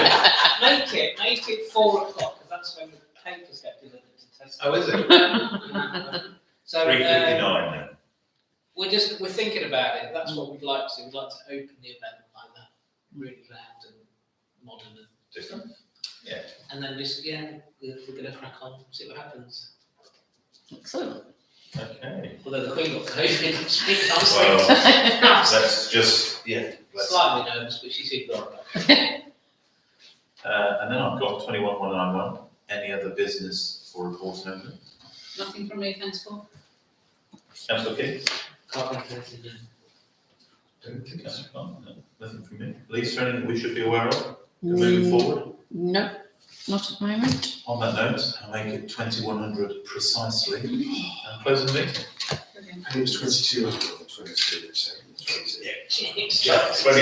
make it 4 o'clock, because that's when the papers get delivered to Tesco. Oh, is it? So, 3:59 then. we're thinking about it, that's what we'd like to do, we'd like to open the event like that, really loud and modern, Different. and then just, we're gonna crack on, see what happens. Excellent. Okay. Although the Queen got COVID, Well, let's just, let's. slightly nervous, but she seemed all right. And then I've got 21,191. Any other business for reporting only? Nothing from me, thanks, Paul. Councillor King? Can't remember anything now. Don't think that's no, nothing from me. Lisa, anything we should be aware of moving forward? No, not at the moment. On that note, I'll make it 2100 precisely and close the meeting. Brilliant. I think it was 22 or 22, so 22. Yeah. Yeah, 20